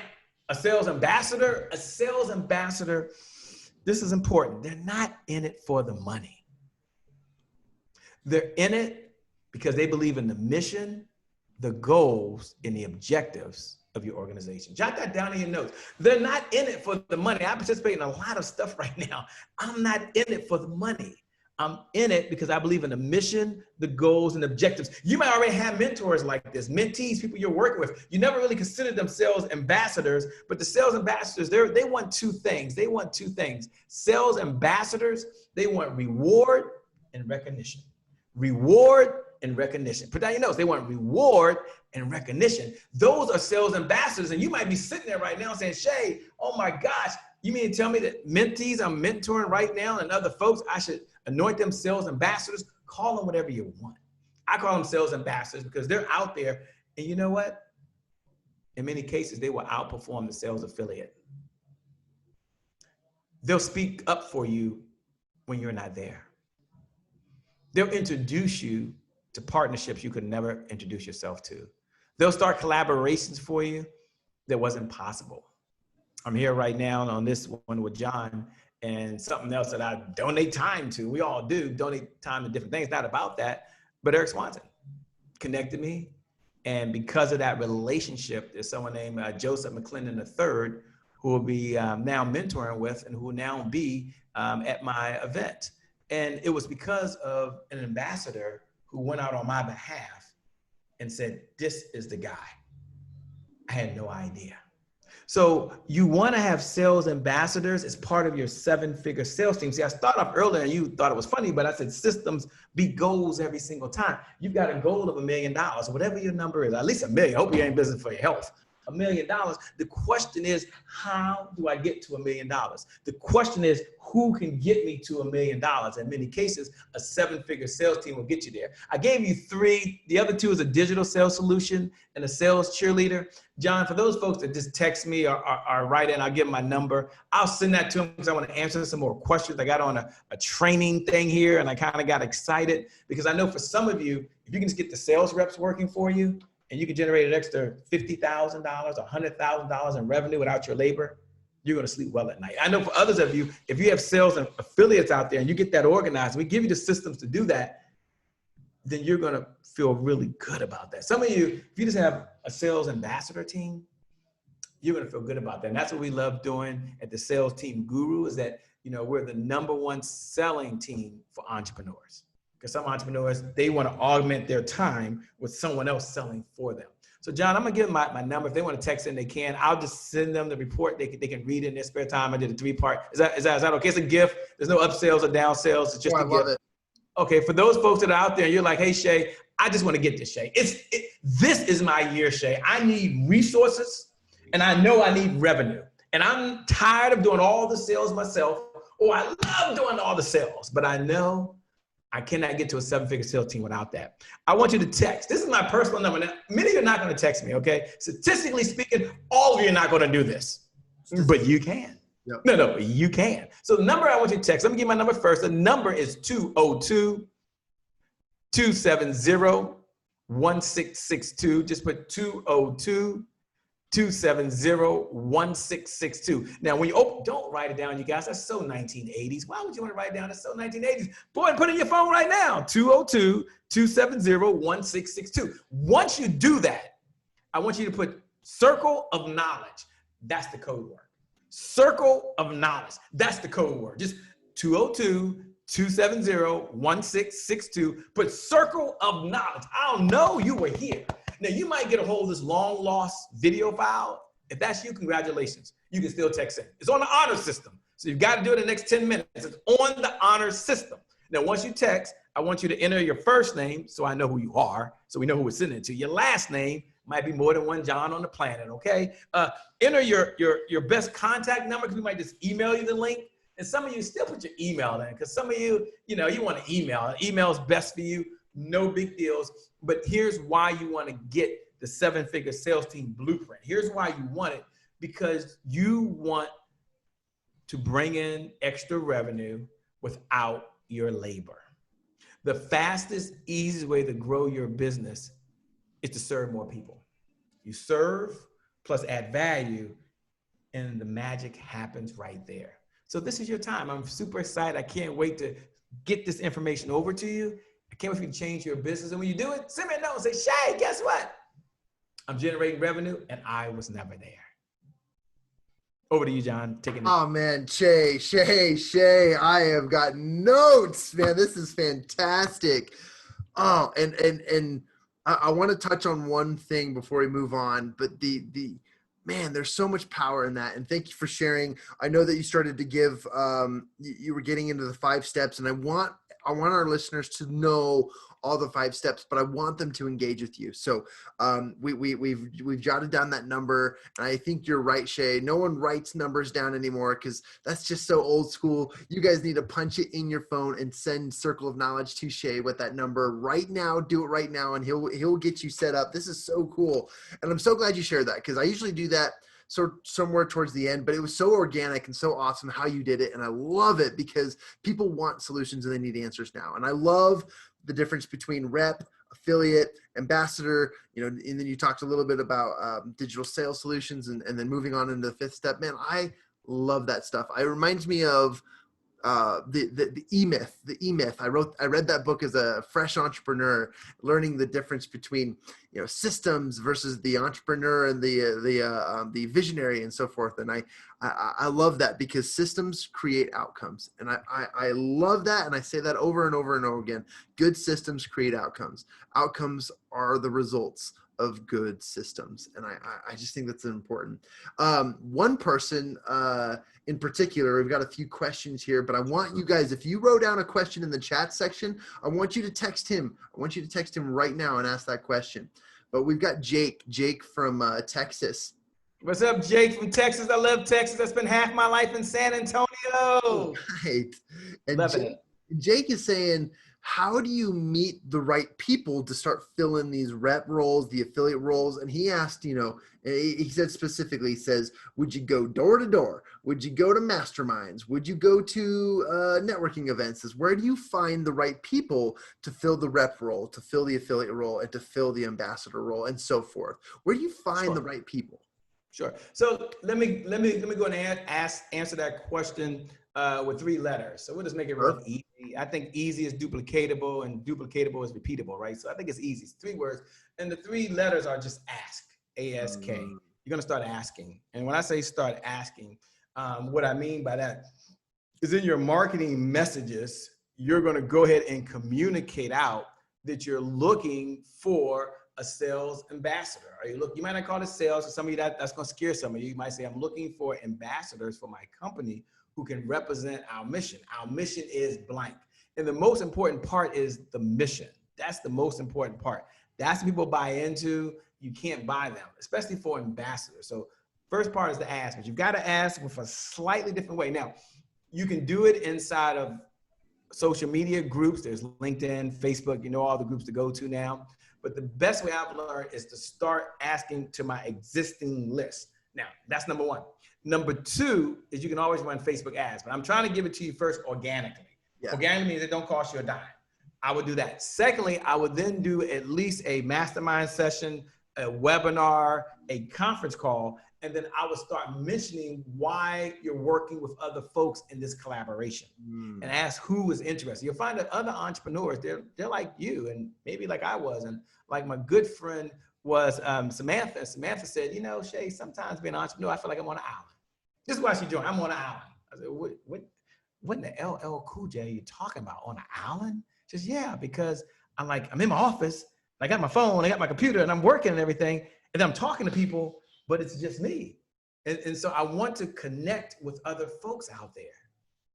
a sales ambassador, this is important. They're not in it for the money. They're in it because they believe in the mission, the goals, and the objectives of your organization. Jot that down in your notes. They're not in it for the money. I participate in a lot of stuff right now. I'm not in it for the money. I'm in it because I believe in the mission, the goals, and objectives. You might already have mentors like this, mentees, people you're working with. You never really consider them sales ambassadors, but the sales ambassadors, they want 2 things. They want 2 things. Sales ambassadors, they want reward and recognition. Reward and recognition. Put down your notes. They want reward and recognition. Those are sales ambassadors. And you might be sitting there right now saying, Shea, oh my gosh, you mean to tell me that mentees I'm mentoring right now and other folks, I should anoint them sales ambassadors? Call them whatever you want. I call them sales ambassadors because they're out there. And you know what? In many cases, they will outperform the sales affiliate. They'll speak up for you when you're not there. They'll introduce you to partnerships you could never introduce yourself to. They'll start collaborations for you that wasn't possible. I'm here right now on this one with Jon, and something else that I donate time to. We all do donate time to different things, not about that, but Eric Swanson connected me. And because of that relationship, there's someone named Joseph McClendon III, who will be now mentoring with and who will now be at my event. And it was because of an ambassador who went out on my behalf and said, this is the guy. I had no idea. So you want to have sales ambassadors as part of your 7-figure sales team. See, I started off earlier and you thought it was funny, but I said systems beat goals every single time. You've got a goal of $1 million, whatever your number is, at least $1 million. I hope you ain't business for your health. $1 million. The question is, how do I get to $1 million? The question is, who can get me to $1 million? In many cases, a 7-figure sales team will get you there. I gave you 3. The other 2 is a digital sales solution and a sales cheerleader. Jon, for those folks that just text me or write in, I'll give them my number. I'll send that to them because I want to answer some more questions. I got on a training thing here and I kind of got excited because I know for some of you, if you can just get the sales reps working for you, and you can generate an extra $50,000, $100,000 in revenue without your labor, you're going to sleep well at night. I know for others of you, if you have sales and affiliates out there and you get that organized, we give you the systems to do that, then you're going to feel really good about that. Some of you, if you just have a sales ambassador team, you're going to feel good about that. And that's what we love doing at the Sales Team Guru is that, we're the #1 selling team for entrepreneurs. Because some entrepreneurs, they want to augment their time with someone else selling for them. So Jon, I'm going to give them my number. If they want to text in, they can. I'll just send them the report. They can read it in their spare time. I did a 3-part. Is that okay? It's a gift. There's no upsells or downsells. It's just a gift. I love it. Okay, for those folks that are out there, and you're like, hey, Shea, I just want to get this, Shea. This is my year, Shea. I need resources, and I know I need revenue. And I'm tired of doing all the sales myself, or I love doing all the sales, but I know I cannot get to a 7-figure sales team without that. I want you to text. This is my personal number. Now, many of you are not going to text me, okay? Statistically speaking, all of you are not going to do this, but you can. Yep. No, you can. So the number I want you to text, let me give you my number first. The number is 202-270-1662. Just put 202-270-1662. Now, when you open, don't write it down, you guys. That's so 1980s. Why would you want to write it down? That's so 1980s. Boy, put it in your phone right now. 202-270-1662. Once you do that, I want you to put circle of knowledge. That's the code word. Circle of knowledge. That's the code word. Just 202-270-1662. Put circle of knowledge. I'll know you were here. Now, you might get a hold of this long lost video file. If that's you, congratulations. You can still text in. It's on the honor system. So you've got to do it in the next 10 minutes. It's on the honor system. Now, once you text, I want you to enter your first name so I know who you are, so we know who we're sending it to. Your last name might be more than one Jon on the planet, okay? Enter your best contact number because we might just email you the link. And some of you still put your email in because some of you, you want to email. Email is best for you. No big deals. But here's why you want to get the 7-figure sales team blueprint. Here's why you want it, because you want to bring in extra revenue without your labor. The fastest, easiest way to grow your business is to serve more people. You serve plus add value, and the magic happens right there. So this is your time. I'm super excited. I can't wait to get this information over to you. I can't wait for you to change your business. And when you do it, send me a note and say, Shea, guess what? I'm generating revenue and I was never there. Over to you, Jon.
Oh man, Shea, I have got notes, man. This is fantastic. Oh, and I want to touch on one thing before we move on, but man, there's so much power in that. And thank you for sharing. I know that you started to give, you were getting into the 5 steps, and I want our listeners to know all the 5 steps, but I want them to engage with you. So we've jotted down that number, and I think you're right, Shea. No one writes numbers down anymore because that's just so old school. You guys need to punch it in your phone and send Circle of Knowledge to Shea with that number right now. Do it right now, and he'll get you set up. This is so cool, and I'm so glad you shared that because I usually do that somewhere towards the end, but it was so organic and so awesome how you did it. And I love it because people want solutions and they need answers now. And I love the difference between rep, affiliate, ambassador, and then you talked a little bit about digital sales solutions and then moving on into the fifth step. Man, I love that stuff. It reminds me of the E-Myth. I read that book as a fresh entrepreneur, learning the difference between systems versus the entrepreneur and the visionary and so forth. And I love that because systems create outcomes, and I love that, and I say that over and over and over again. Good systems create outcomes. Outcomes are the results of good systems, and I just think that's important. One person in particular, we've got a few questions here, but I want you guys, if you wrote down a question in the chat section, I want you to text him. I want you to text him right now and ask that question. But we've got Jake from Texas.
What's up, Jake from Texas? I love Texas. I spent half my life in San Antonio.
Right. And
Loving it.
Jake is saying, how do you meet the right people to start filling these rep roles, the affiliate roles? And he asked, he said specifically, he says, would you go door to door? Would you go to masterminds? Would you go to networking events? Where do you find the right people to fill the rep role, to fill the affiliate role, and to fill the ambassador role, and so forth? Where do you find the right people?
Sure. So let me go and answer that question with 3 letters. So we'll just make it real easy. I think easy is duplicatable and duplicatable is repeatable, right? So I think it's easy. It's 3 words. And the 3 letters are just ask, A-S-K. You're going to start asking. And when I say start asking, what I mean by that is in your marketing messages, you're going to go ahead and communicate out that you're looking for a sales ambassador. You might not call it sales. For some of you, that's going to scare some of you. You might say, I'm looking for ambassadors for my company who can represent our mission. Our mission is blank. And the most important part is the mission. That's the most important part. That's what people buy into. You can't buy them, especially for ambassadors. So first part is to ask, but you've got to ask with a slightly different way. Now, you can do it inside of social media groups. There's LinkedIn, Facebook, all the groups to go to now. But the best way I've learned is to start asking to my existing list. Now, that's number 1. Number 2 is you can always run Facebook ads, but I'm trying to give it to you first organically. Yeah. Organically means it don't cost you a dime. I would do that. Secondly, I would then do at least a mastermind session, a webinar, a conference call, and then I would start mentioning why you're working with other folks in this collaboration and ask who is interested. You'll find that other entrepreneurs, they're like you and maybe like I was. And like my good friend was Samantha. Samantha said, Shea, sometimes being an entrepreneur, I feel like I'm on an island. This is why she joined. I'm on an island. I said, what in the LL Cool J are you talking about? On an island? She says, yeah, because I'm in my office, I got my phone, I got my computer, and I'm working and everything, and then I'm talking to people, but it's just me. And so I want to connect with other folks out there.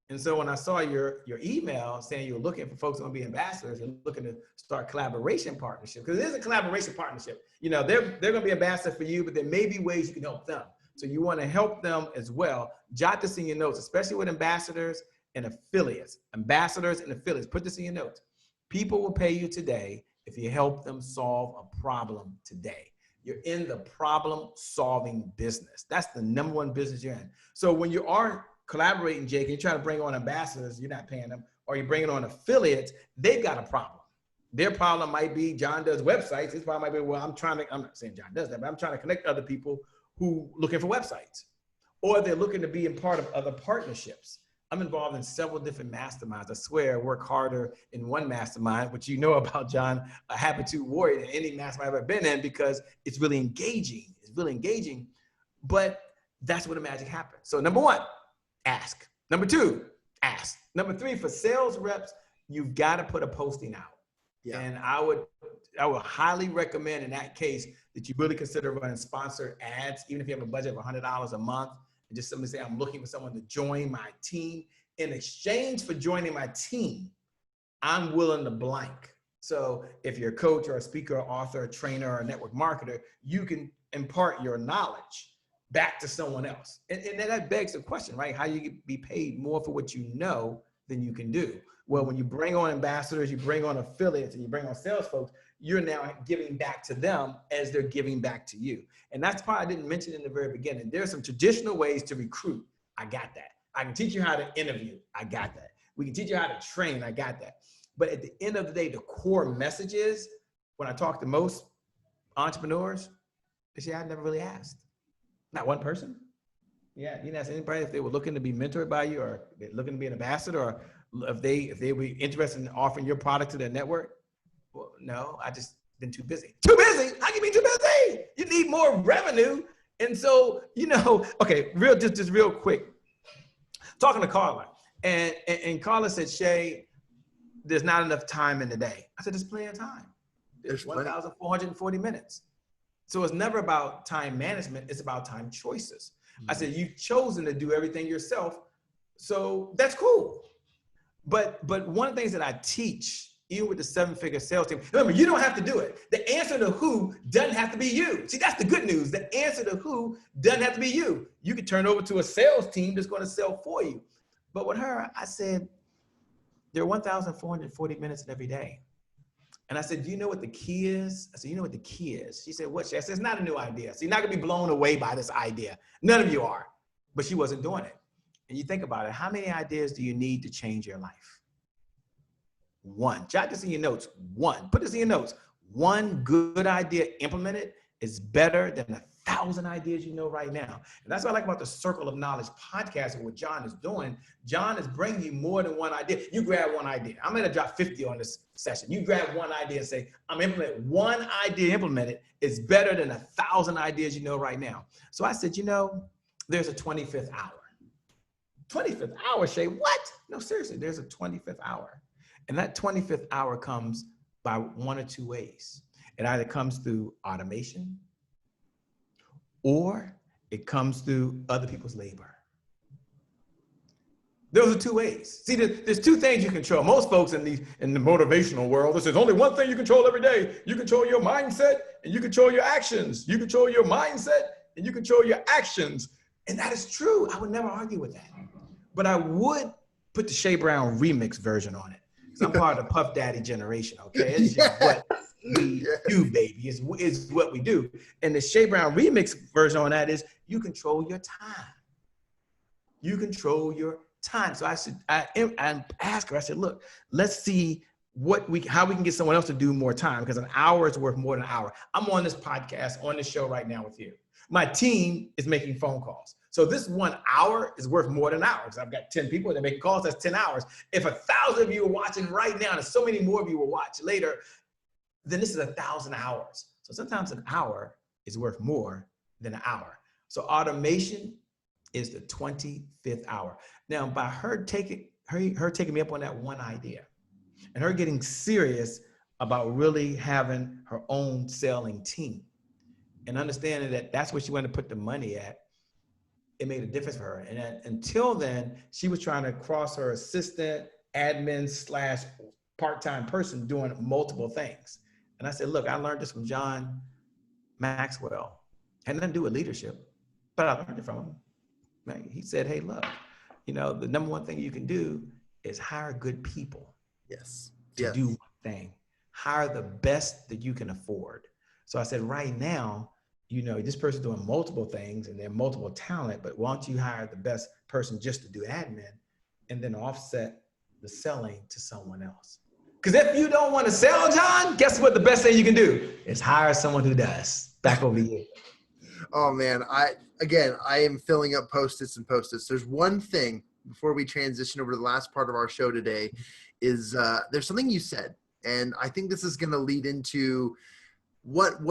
And so when I saw your email saying you're looking for folks who want to be ambassadors, you're looking to start collaboration partnership, because it is a collaboration partnership. They're going to be ambassador for you, but there may be ways you can help them. So you want to help them as well. Jot this in your notes, especially with ambassadors and affiliates. Ambassadors and affiliates, put this in your notes. People will pay you today if you help them solve a problem today. You're in the problem-solving business. That's the number 1 business you're in. So when you are collaborating, Jake, and you're trying to bring on ambassadors, you're not paying them, or you're bringing on affiliates, they've got a problem. Their problem might be John does websites. His problem might be, well, I'm not saying John does that, but I'm trying to connect other people who looking for websites, or they're looking to be in part of other partnerships. I'm involved in several different masterminds. I swear I work harder in one mastermind, which about John, a Habitude Warrior, than any mastermind I've ever been in, because it's really engaging. It's really engaging, but that's where the magic happens. So number 1, ask. Number 2, ask. Number 3, for sales reps, you've got to put a posting out. Yeah. And I would highly recommend in that case that you really consider running sponsored ads, even if you have a budget of $100 a month, and just simply say, I'm looking for someone to join my team. In exchange for joining my team, I'm willing to blank. So if you're a coach or a speaker, or author, or trainer, or a network marketer, you can impart your knowledge back to someone else. And that begs the question, right? How you be paid more for what you know than you can do. Well, when you bring on ambassadors, you bring on affiliates, and you bring on sales folks, you're now giving back to them as they're giving back to you. And that's part I didn't mention in the very beginning. There's some traditional ways to recruit. I got that. I can teach you how to interview. I got that. We can teach you how to train. I got that. But at the end of the day, the core message is, when I talk to most entrepreneurs, they say, I never really asked. Not one person. Yeah, you didn't ask anybody if they were looking to be mentored by you, or they're looking to be an ambassador, or if they were interested in offering your product to their network. Well, no, I just been too busy. Too busy? How can you be too busy? You need more revenue. And so, okay, just real quick. Talking to Carla, and Carla said, Shea, there's not enough time in the day. I said, there's plenty of time. There's 1,440 minutes. So it's never about time management, it's about time choices. I said, you've chosen to do everything yourself, so that's cool. But one of the things that I teach, even with the 7-figure sales team, remember, you don't have to do it. The answer to who doesn't have to be you. See, that's the good news. The answer to who doesn't have to be you. You can turn over to a sales team that's going to sell for you. But with her, I said, there are 1,440 minutes in every day. And I said, do you know what the key is? I said, you know what the key is? She said, what? I said, it's not a new idea. So you're not going to be blown away by this idea. None of you are. But she wasn't doing it. And you think about it, how many ideas do you need to change your life? One. Jot this in your notes. One. Put this in your notes. One good idea implemented is better than 1,000 ideas you know right now. And that's what I like about the Circle of Knowledge podcast and what Jon is doing. Jon is bringing you more than one idea. You grab one idea. I'm going to drop 50 on this session. You grab one idea and say, I'm implementing one idea implemented is better than 1,000 ideas you know right now. So I said, there's a 25th hour. 25th hour, Shea, what? No, seriously, there's a 25th hour. And that 25th hour comes by one or two ways. It either comes through automation, or it comes through other people's labor. Those are two ways. See, there's two things you control. Most folks in the motivational world, there's only one thing you control every day. You control your mindset and you control your actions. You control your mindset and you control your actions. And that is true. I would never argue with that. But I would put the Shea Brown remix version on it. Because I'm part of the Puff Daddy generation, okay? It's just what we do, baby. It's what we do. And the Shea Brown remix version on that is you control your time. You control your time. So I asked her, I said, look, let's see how we can get someone else to do more time, because an hour is worth more than an hour. I'm on this podcast, on this show right now with you. My team is making phone calls. So this 1 hour is worth more than an hour, because I've got 10 people that make calls, that's 10 hours. If 1,000 of you are watching right now, and so many more of you will watch later, then this is 1,000 hours. So sometimes an hour is worth more than an hour. So automation is the 25th hour. Now, by her taking me up on that one idea, and her getting serious about really having her own selling team, and understanding that that's where she wanted to put the money at, it made a difference for her. And until then, she was trying to cross her assistant, admin / part-time person doing multiple things. And I said, look, I learned this from John Maxwell. Had nothing to do with leadership, but I learned it from him. Right? He said, hey, look, the number one thing you can do is hire good people.
Yes.
To do one thing. Hire the best that you can afford. So I said, right now, this person's doing multiple things and they're multiple talent, but why don't you hire the best person just to do admin and then offset the selling to someone else? Because if you don't want to sell, Jon, guess what the best thing you can do is hire someone who does. Back over you.
Oh man, I am filling up Post-its and Post-its. There's one thing before we transition over to the last part of our show today is there's something you said, and I think this is going to lead into what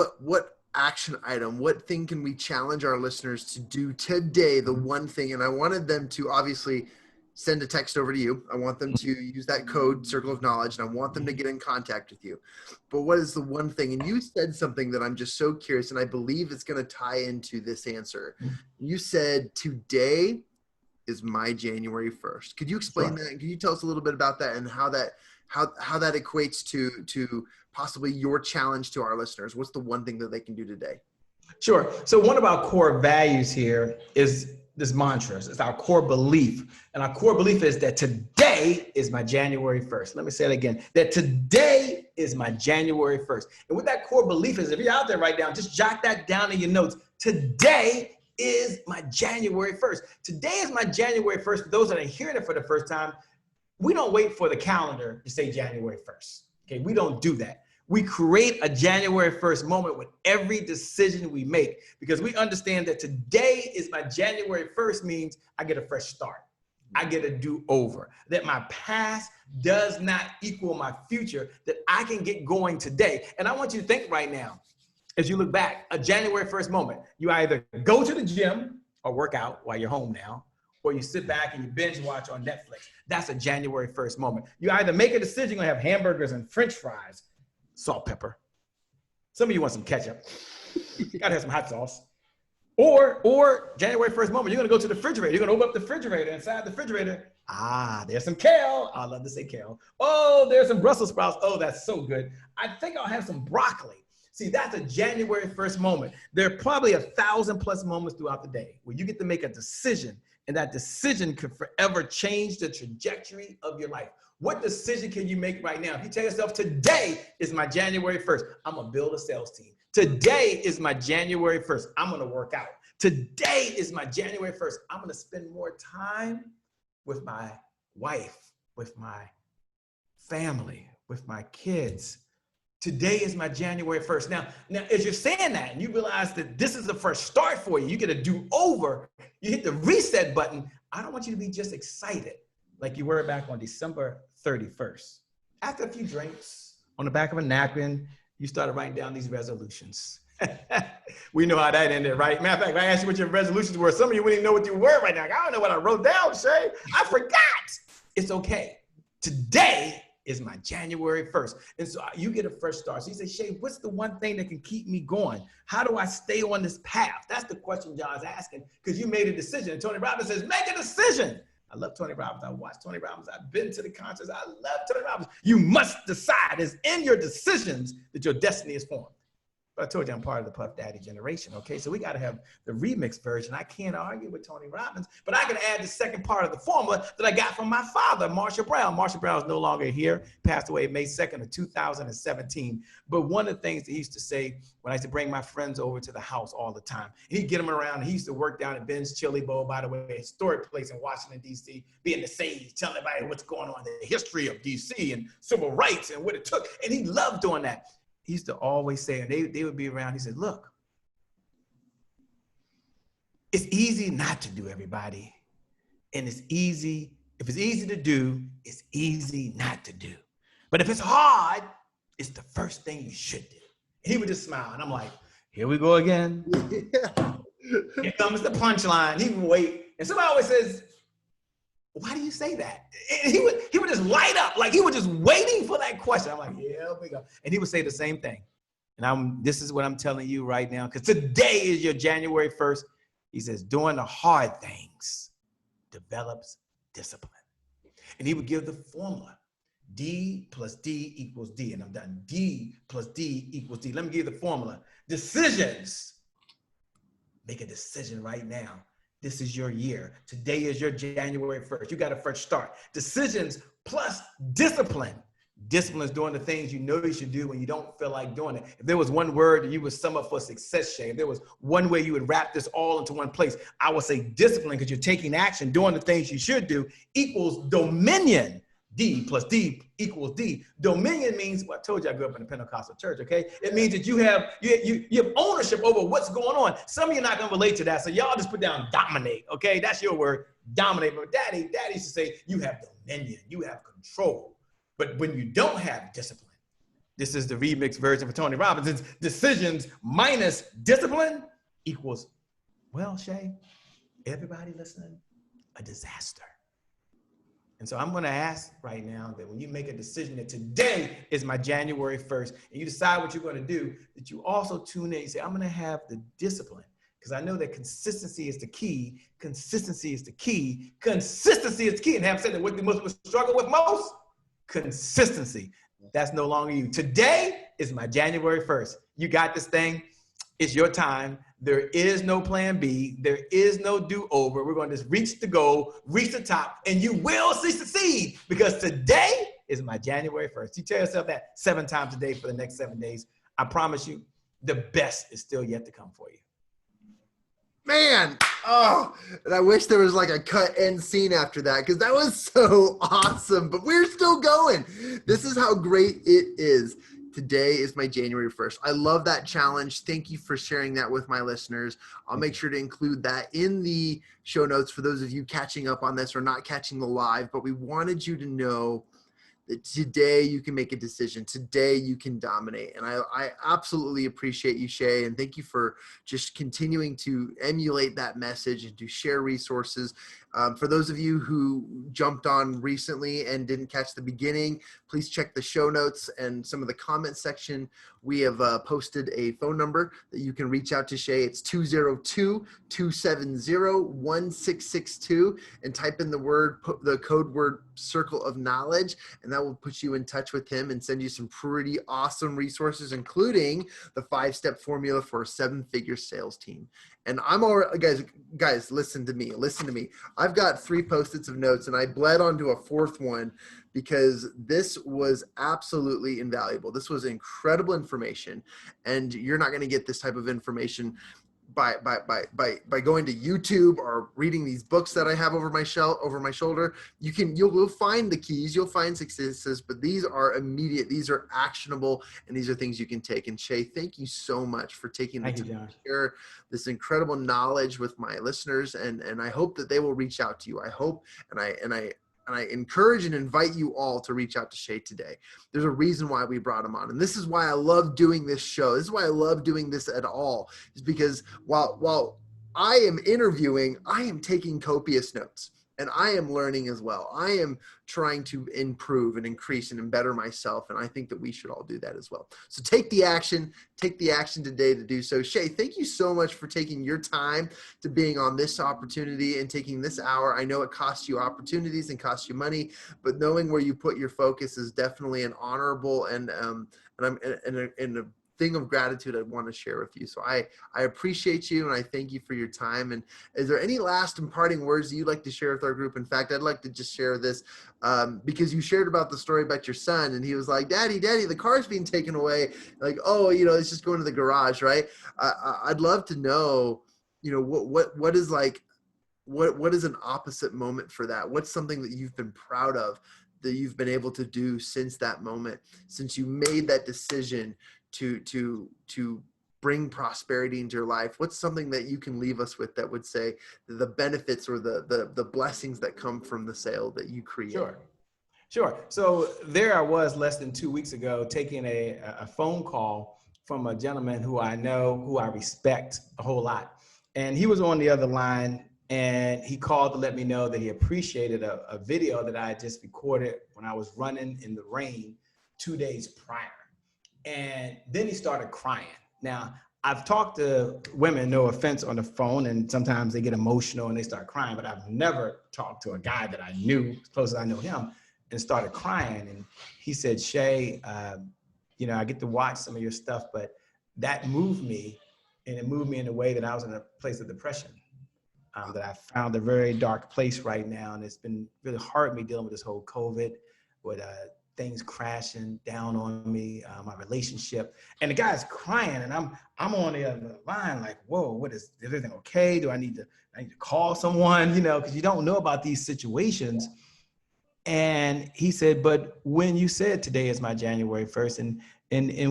action item, what thing can we challenge our listeners to do today, the one thing. And I wanted them to obviously send a text over to you. I want them to use that code, Circle of Knowledge, and I want them to get in contact with you. But what is the one thing? And you said something that I'm just so curious, and I believe it's going to tie into this answer. You said, today is my January 1st. Could you explain that? Can you tell us a little bit about that and how that equates to possibly your challenge to our listeners? What's the one thing that they can do today?
Sure. So one of our core values here is this mantra. It's our core belief. And our core belief is that today today is my January 1st. Let me say it again, that today is my January 1st. And what that core belief is, if you're out there right now, just jot that down in your notes. Today is my January 1st. Today is my January 1st. For those that are hearing it for the first time, we don't wait for the calendar to say January 1st. Okay, we don't do that. We create a January 1st moment with every decision we make, because we understand that today is my January 1st means I get a fresh start. I get a do-over, that my past does not equal my future, that I can get going today. And I want you to think right now, as you look back, a January 1st moment, you either go to the gym or work out while you're home now, or you sit back and you binge watch on Netflix. That's a January 1st moment. You either make a decision, you're gonna have hamburgers and French fries, salt, pepper. Some of you want some ketchup. You gotta have some hot sauce. Or January 1st moment, you're gonna go to the refrigerator. You're gonna open up the refrigerator. Inside the refrigerator, there's some kale. I love to say kale. Oh, there's some Brussels sprouts. Oh, that's so good. I think I'll have some broccoli. See, that's a January 1st moment. There are probably 1,000+ moments throughout the day where you get to make a decision, and that decision could forever change the trajectory of your life. What decision can you make right now? If you tell yourself, today is my January 1st, I'm gonna build a sales team. Today is my January 1st, I'm gonna work out. Today is my January 1st, I'm gonna spend more time with my wife, with my family, with my kids. Today is my January 1st. Now, as you're saying that and you realize that this is the first start for you, you get a do-over, you hit the reset button. I don't want you to be just excited like you were back on December 31st. After a few drinks, on the back of a napkin, you started writing down these resolutions. We know how that ended, right? Matter of fact, if I asked you what your resolutions were, some of you wouldn't even know what you were right now. Like, I don't know what I wrote down, Shea. I forgot. It's okay. Today is my January 1st. And so you get a fresh start. So you say, Shea, what's the one thing that can keep me going? How do I stay on this path? That's the question John's asking, because you made a decision. And Tony Robbins says, make a decision. I love Tony Robbins. I watch Tony Robbins. I've been to the concerts. I love Tony Robbins. You must decide. It's in your decisions that your destiny is formed. But I told you I'm part of the Puff Daddy generation, okay? So we got to have the remix version. I can't argue with Tony Robbins, but I can add the second part of the formula that I got from my father, Marshall Brown. Marshall Brown is no longer here, passed away May 2nd of 2017. But one of the things that he used to say when I used to bring my friends over to the house all the time, he'd get them around. He used to work down at Ben's Chili Bowl, by the way, a historic place in Washington, D.C., being the sage, telling everybody what's going on, the history of D.C. and civil rights and what it took. And he loved doing that. He used to always say, and they would be around, he said, look, it's easy not to do, everybody. And it's easy, if it's easy to do, it's easy not to do. But if it's hard, it's the first thing you should do. And he would just smile. And I'm like, here we go again. Yeah. Here comes the punchline. He would wait. And somebody always says, why do you say that? And he would just light up, like he was just waiting for that question. I'm like, yeah, here we go. And he would say the same thing. And this is what I'm telling you right now, because today is your January 1st. He says, doing the hard things develops discipline. And he would give the formula. D plus D equals D. And I'm done. D plus D equals D. Let me give you the formula. Decisions. Make a decision right now. This is your year. Today is your January 1st. You got a fresh start. Decisions plus discipline. Discipline is doing the things you know you should do when you don't feel like doing it. If there was one word that you would sum up for success, Shea, if there was one way you would wrap this all into one place, I would say discipline, because you're taking action, doing the things you should do, equals dominion. D plus D equals D. Dominion means, well, I told you I grew up in a Pentecostal church, okay? It means that you have ownership over what's going on. Some of you are not gonna relate to that, so y'all just put down dominate, okay? That's your word, dominate. But daddy used to say, you have dominion, you have control. But when you don't have discipline, this is the remix version for Tony Robbins. It's decisions minus discipline equals, well, Shea, everybody listening, a disaster. And so I'm going to ask right now that when you make a decision that today is my January 1st, and you decide what you're going to do, that you also tune in and say, I'm going to have the discipline, because I know that consistency is the key. Consistency is the key. Consistency is the key. And have said that what the Muslims struggle with most? Consistency. That's no longer you. Today is my January 1st. You got this thing. It's your time. There is no plan B. There is no do-over. We're going to just reach the goal, reach the top, and you will succeed because today is my January 1st. You tell yourself that 7 times a day for the next 7 days. I promise you, the best is still yet to come for you.
Man, oh, and I wish there was like a cut end scene after that because that was so awesome, but we're still going. This is how great it is. Today is my January 1st. I love that challenge. Thank you for sharing that with my listeners. I'll make sure to include that in the show notes for those of you catching up on this or not catching the live, but we wanted you to know that today you can make a decision. Today you can dominate. And I absolutely appreciate you, Shea, and thank you for just continuing to emulate that message and to share resources. For those of you who jumped on recently and didn't catch the beginning, please check the show notes and some of the comment section. We have posted a phone number that you can reach out to Shea. It's 202-270-1662 and type in the code word circle of knowledge, and that will put you in touch with him and send you some pretty awesome resources, including the 5-step formula for a 7-figure sales team. And I'm already, guys, listen to me. I've got 3 Post-its of notes and I bled onto a 4th one because this was absolutely invaluable. This was incredible information, and you're not going to get this type of information by going to YouTube or reading these books that I have over my shoulder. You'll find the keys, you'll find successes, but these are immediate, these are actionable, and these are things you can take. And Shea, thank you so much for taking the time to share this incredible knowledge with my listeners, and I hope that they will reach out to you. I hope, and I encourage and invite you all to reach out to Shea today. There's a reason why we brought him on. And this is why I love doing this show. This is why I love doing this at all, is because while I am interviewing, I am taking copious notes. And I am learning as well. I am trying to improve and increase and better myself. And I think that we should all do that as well. So take the action today to do so. Shea, thank you so much for taking your time to being on this opportunity and taking this hour. I know it costs you opportunities and costs you money, but knowing where you put your focus is definitely an honorable and a thing of gratitude I want to share with you. So I appreciate you and I thank you for your time. And is there any last imparting words that you'd like to share with our group? In fact, I'd like to just share this because you shared about the story about your son and he was like, Daddy, the car's being taken away. Like, oh, it's just going to the garage, right? I'd love to know, what is like, what is an opposite moment for that? What's something that you've been proud of that you've been able to do since that moment, since you made that decision to bring prosperity into your life? What's something that you can leave us with that would say the benefits or the blessings that come from the sale that you create?
Sure. So there I was less than 2 weeks ago taking a phone call from a gentleman who I know, who I respect a whole lot. And he was on the other line and he called to let me know that he appreciated a video that I had just recorded when I was running in the rain 2 days prior. And then he started crying. Now, I've talked to women, no offense, on the phone, and sometimes they get emotional and they start crying, but I've never talked to a guy that I knew, as close as I know him, and started crying. And he said, Shea, I get to watch some of your stuff, but that moved me, and it moved me in a way that I was in a place of depression, that I found a very dark place right now. And it's been really hard me dealing with this whole COVID, with things crashing down on me, my relationship, and the guy's crying, and I'm on the other line like, whoa, is everything okay? Do I need to call someone? Because you don't know about these situations. And he said, but when you said today is my January 1st, and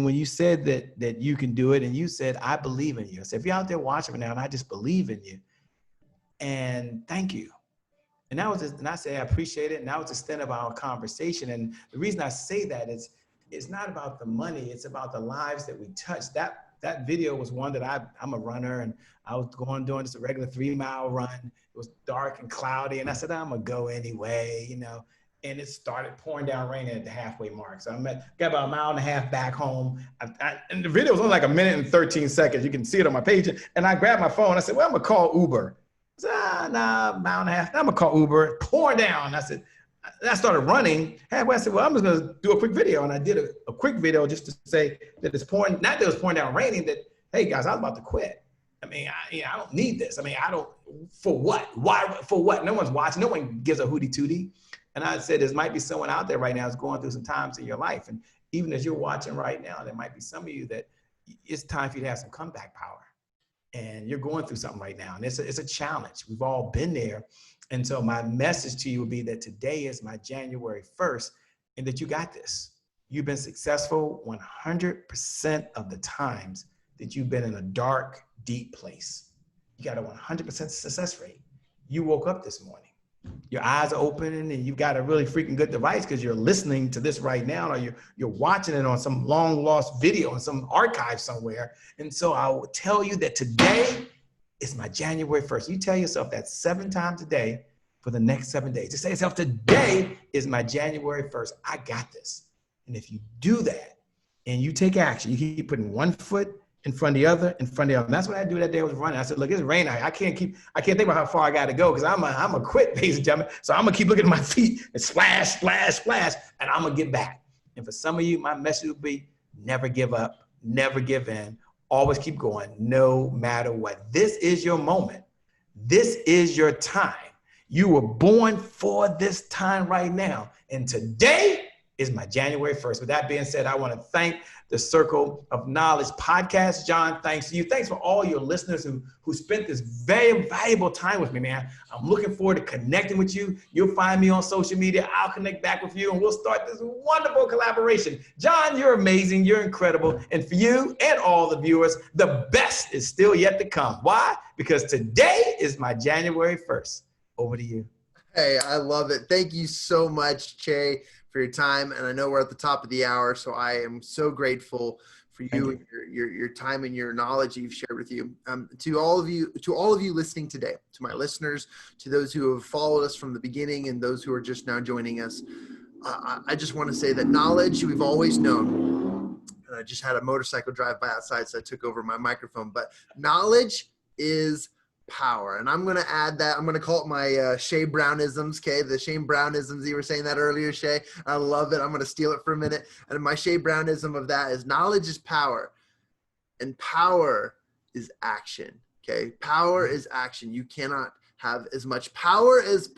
when you said that you can do it, and you said, I believe in you. I said, if you're out there watching right now, and I just believe in you, and thank you. And that was and I say, I appreciate it. And that was the extent of our conversation. And the reason I say that is, it's not about the money. It's about the lives that we touch. That video was one that I'm a runner, and I was doing just a regular 3-mile run. It was dark and cloudy. And I said, I'm going to go anyway, and it started pouring down rain at the halfway mark. So got about 1.5 miles back home. And the video was only like 1 minute and 13 seconds. You can see it on my page. And I grabbed my phone. I said, well, I'm going to call Uber. I said, nah, 1.5 miles. I'm gonna call Uber. Pouring down. I started running. Halfway, I said, well, I'm just gonna do a quick video. And I did a quick video just to say that it's pouring, not that it was pouring down raining, that hey guys, I was about to quit. I mean, I don't need this. I mean, I don't, for what? Why, for what? No one's watching. No one gives a hootie tootie. And I said, there might be someone out there right now that's going through some times in your life. And even as you're watching right now, there might be some of you that it's time for you to have some comeback power. And you're going through something right now. And it's a challenge. We've all been there. And so my message to you would be that today is my January 1st and that you got this. You've been successful 100% of the times that you've been in a dark, deep place. You got a 100% success rate. You woke up this morning. Your eyes are open and you've got a really freaking good device because you're listening to this right now, or you're watching it on some long lost video in some archive somewhere. And so I will tell you that today is my January 1st. You tell yourself that 7 times a day for the next 7 days. Just say to yourself, today is my January 1st. I got this. And if you do that and you take action, you keep putting one foot in front of the other, in front of the other. And that's what I do that day I was running. I said, look, it's raining. I can't think about how far I got to go because I'm a quit, ladies and gentlemen. So I'm going to keep looking at my feet and splash, splash, splash, and I'm going to get back. And for some of you, my message would be never give up, never give in, always keep going, no matter what. This is your moment. This is your time. You were born for this time right now. And today is my January 1st. With that being said, I want to thank the Circle of Knowledge podcast. John, thanks to you. Thanks for all your listeners who spent this very valuable time with me, man. I'm looking forward to connecting with you. You'll find me on social media. I'll connect back with you and we'll start this wonderful collaboration. John, you're amazing. You're incredible. And for you and all the viewers, the best is still yet to come. Why? Because today is my January 1st. Over to you.
Hey, I love it. Thank you so much, Shea, for your time. And I know we're at the top of the hour, so I am so grateful for you and your time and your knowledge that you've shared with you. To all of you listening today, to my listeners, to those who have followed us from the beginning and those who are just now joining us, I just want to say that knowledge we've always known. And I just had a motorcycle drive by outside, so I took over my microphone. But knowledge is power. And I'm going to add that. I'm going to call it my Shea Brownisms, okay? The Shea Brownisms, you were saying that earlier, Shea. I love it. I'm going to steal it for a minute. And my Shea Brownism of that is knowledge is power. And power is action, okay? Power is action. You cannot have as much power as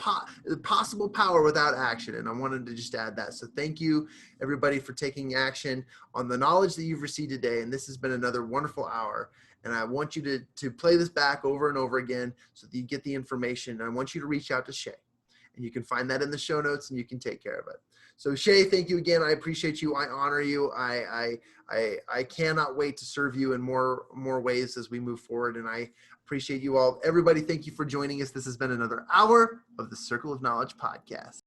possible power without action. And I wanted to just add that. So thank you, everybody, for taking action on the knowledge that you've received today. And this has been another wonderful hour. And I want you to play this back over and over again so that you get the information. And I want you to reach out to Shea. And you can find that in the show notes and you can take care of it. So Shea, thank you again. I appreciate you. I honor you. I cannot wait to serve you in more ways as we move forward. And I appreciate you all. Everybody, thank you for joining us. This has been another hour of the Circle of Knowledge podcast.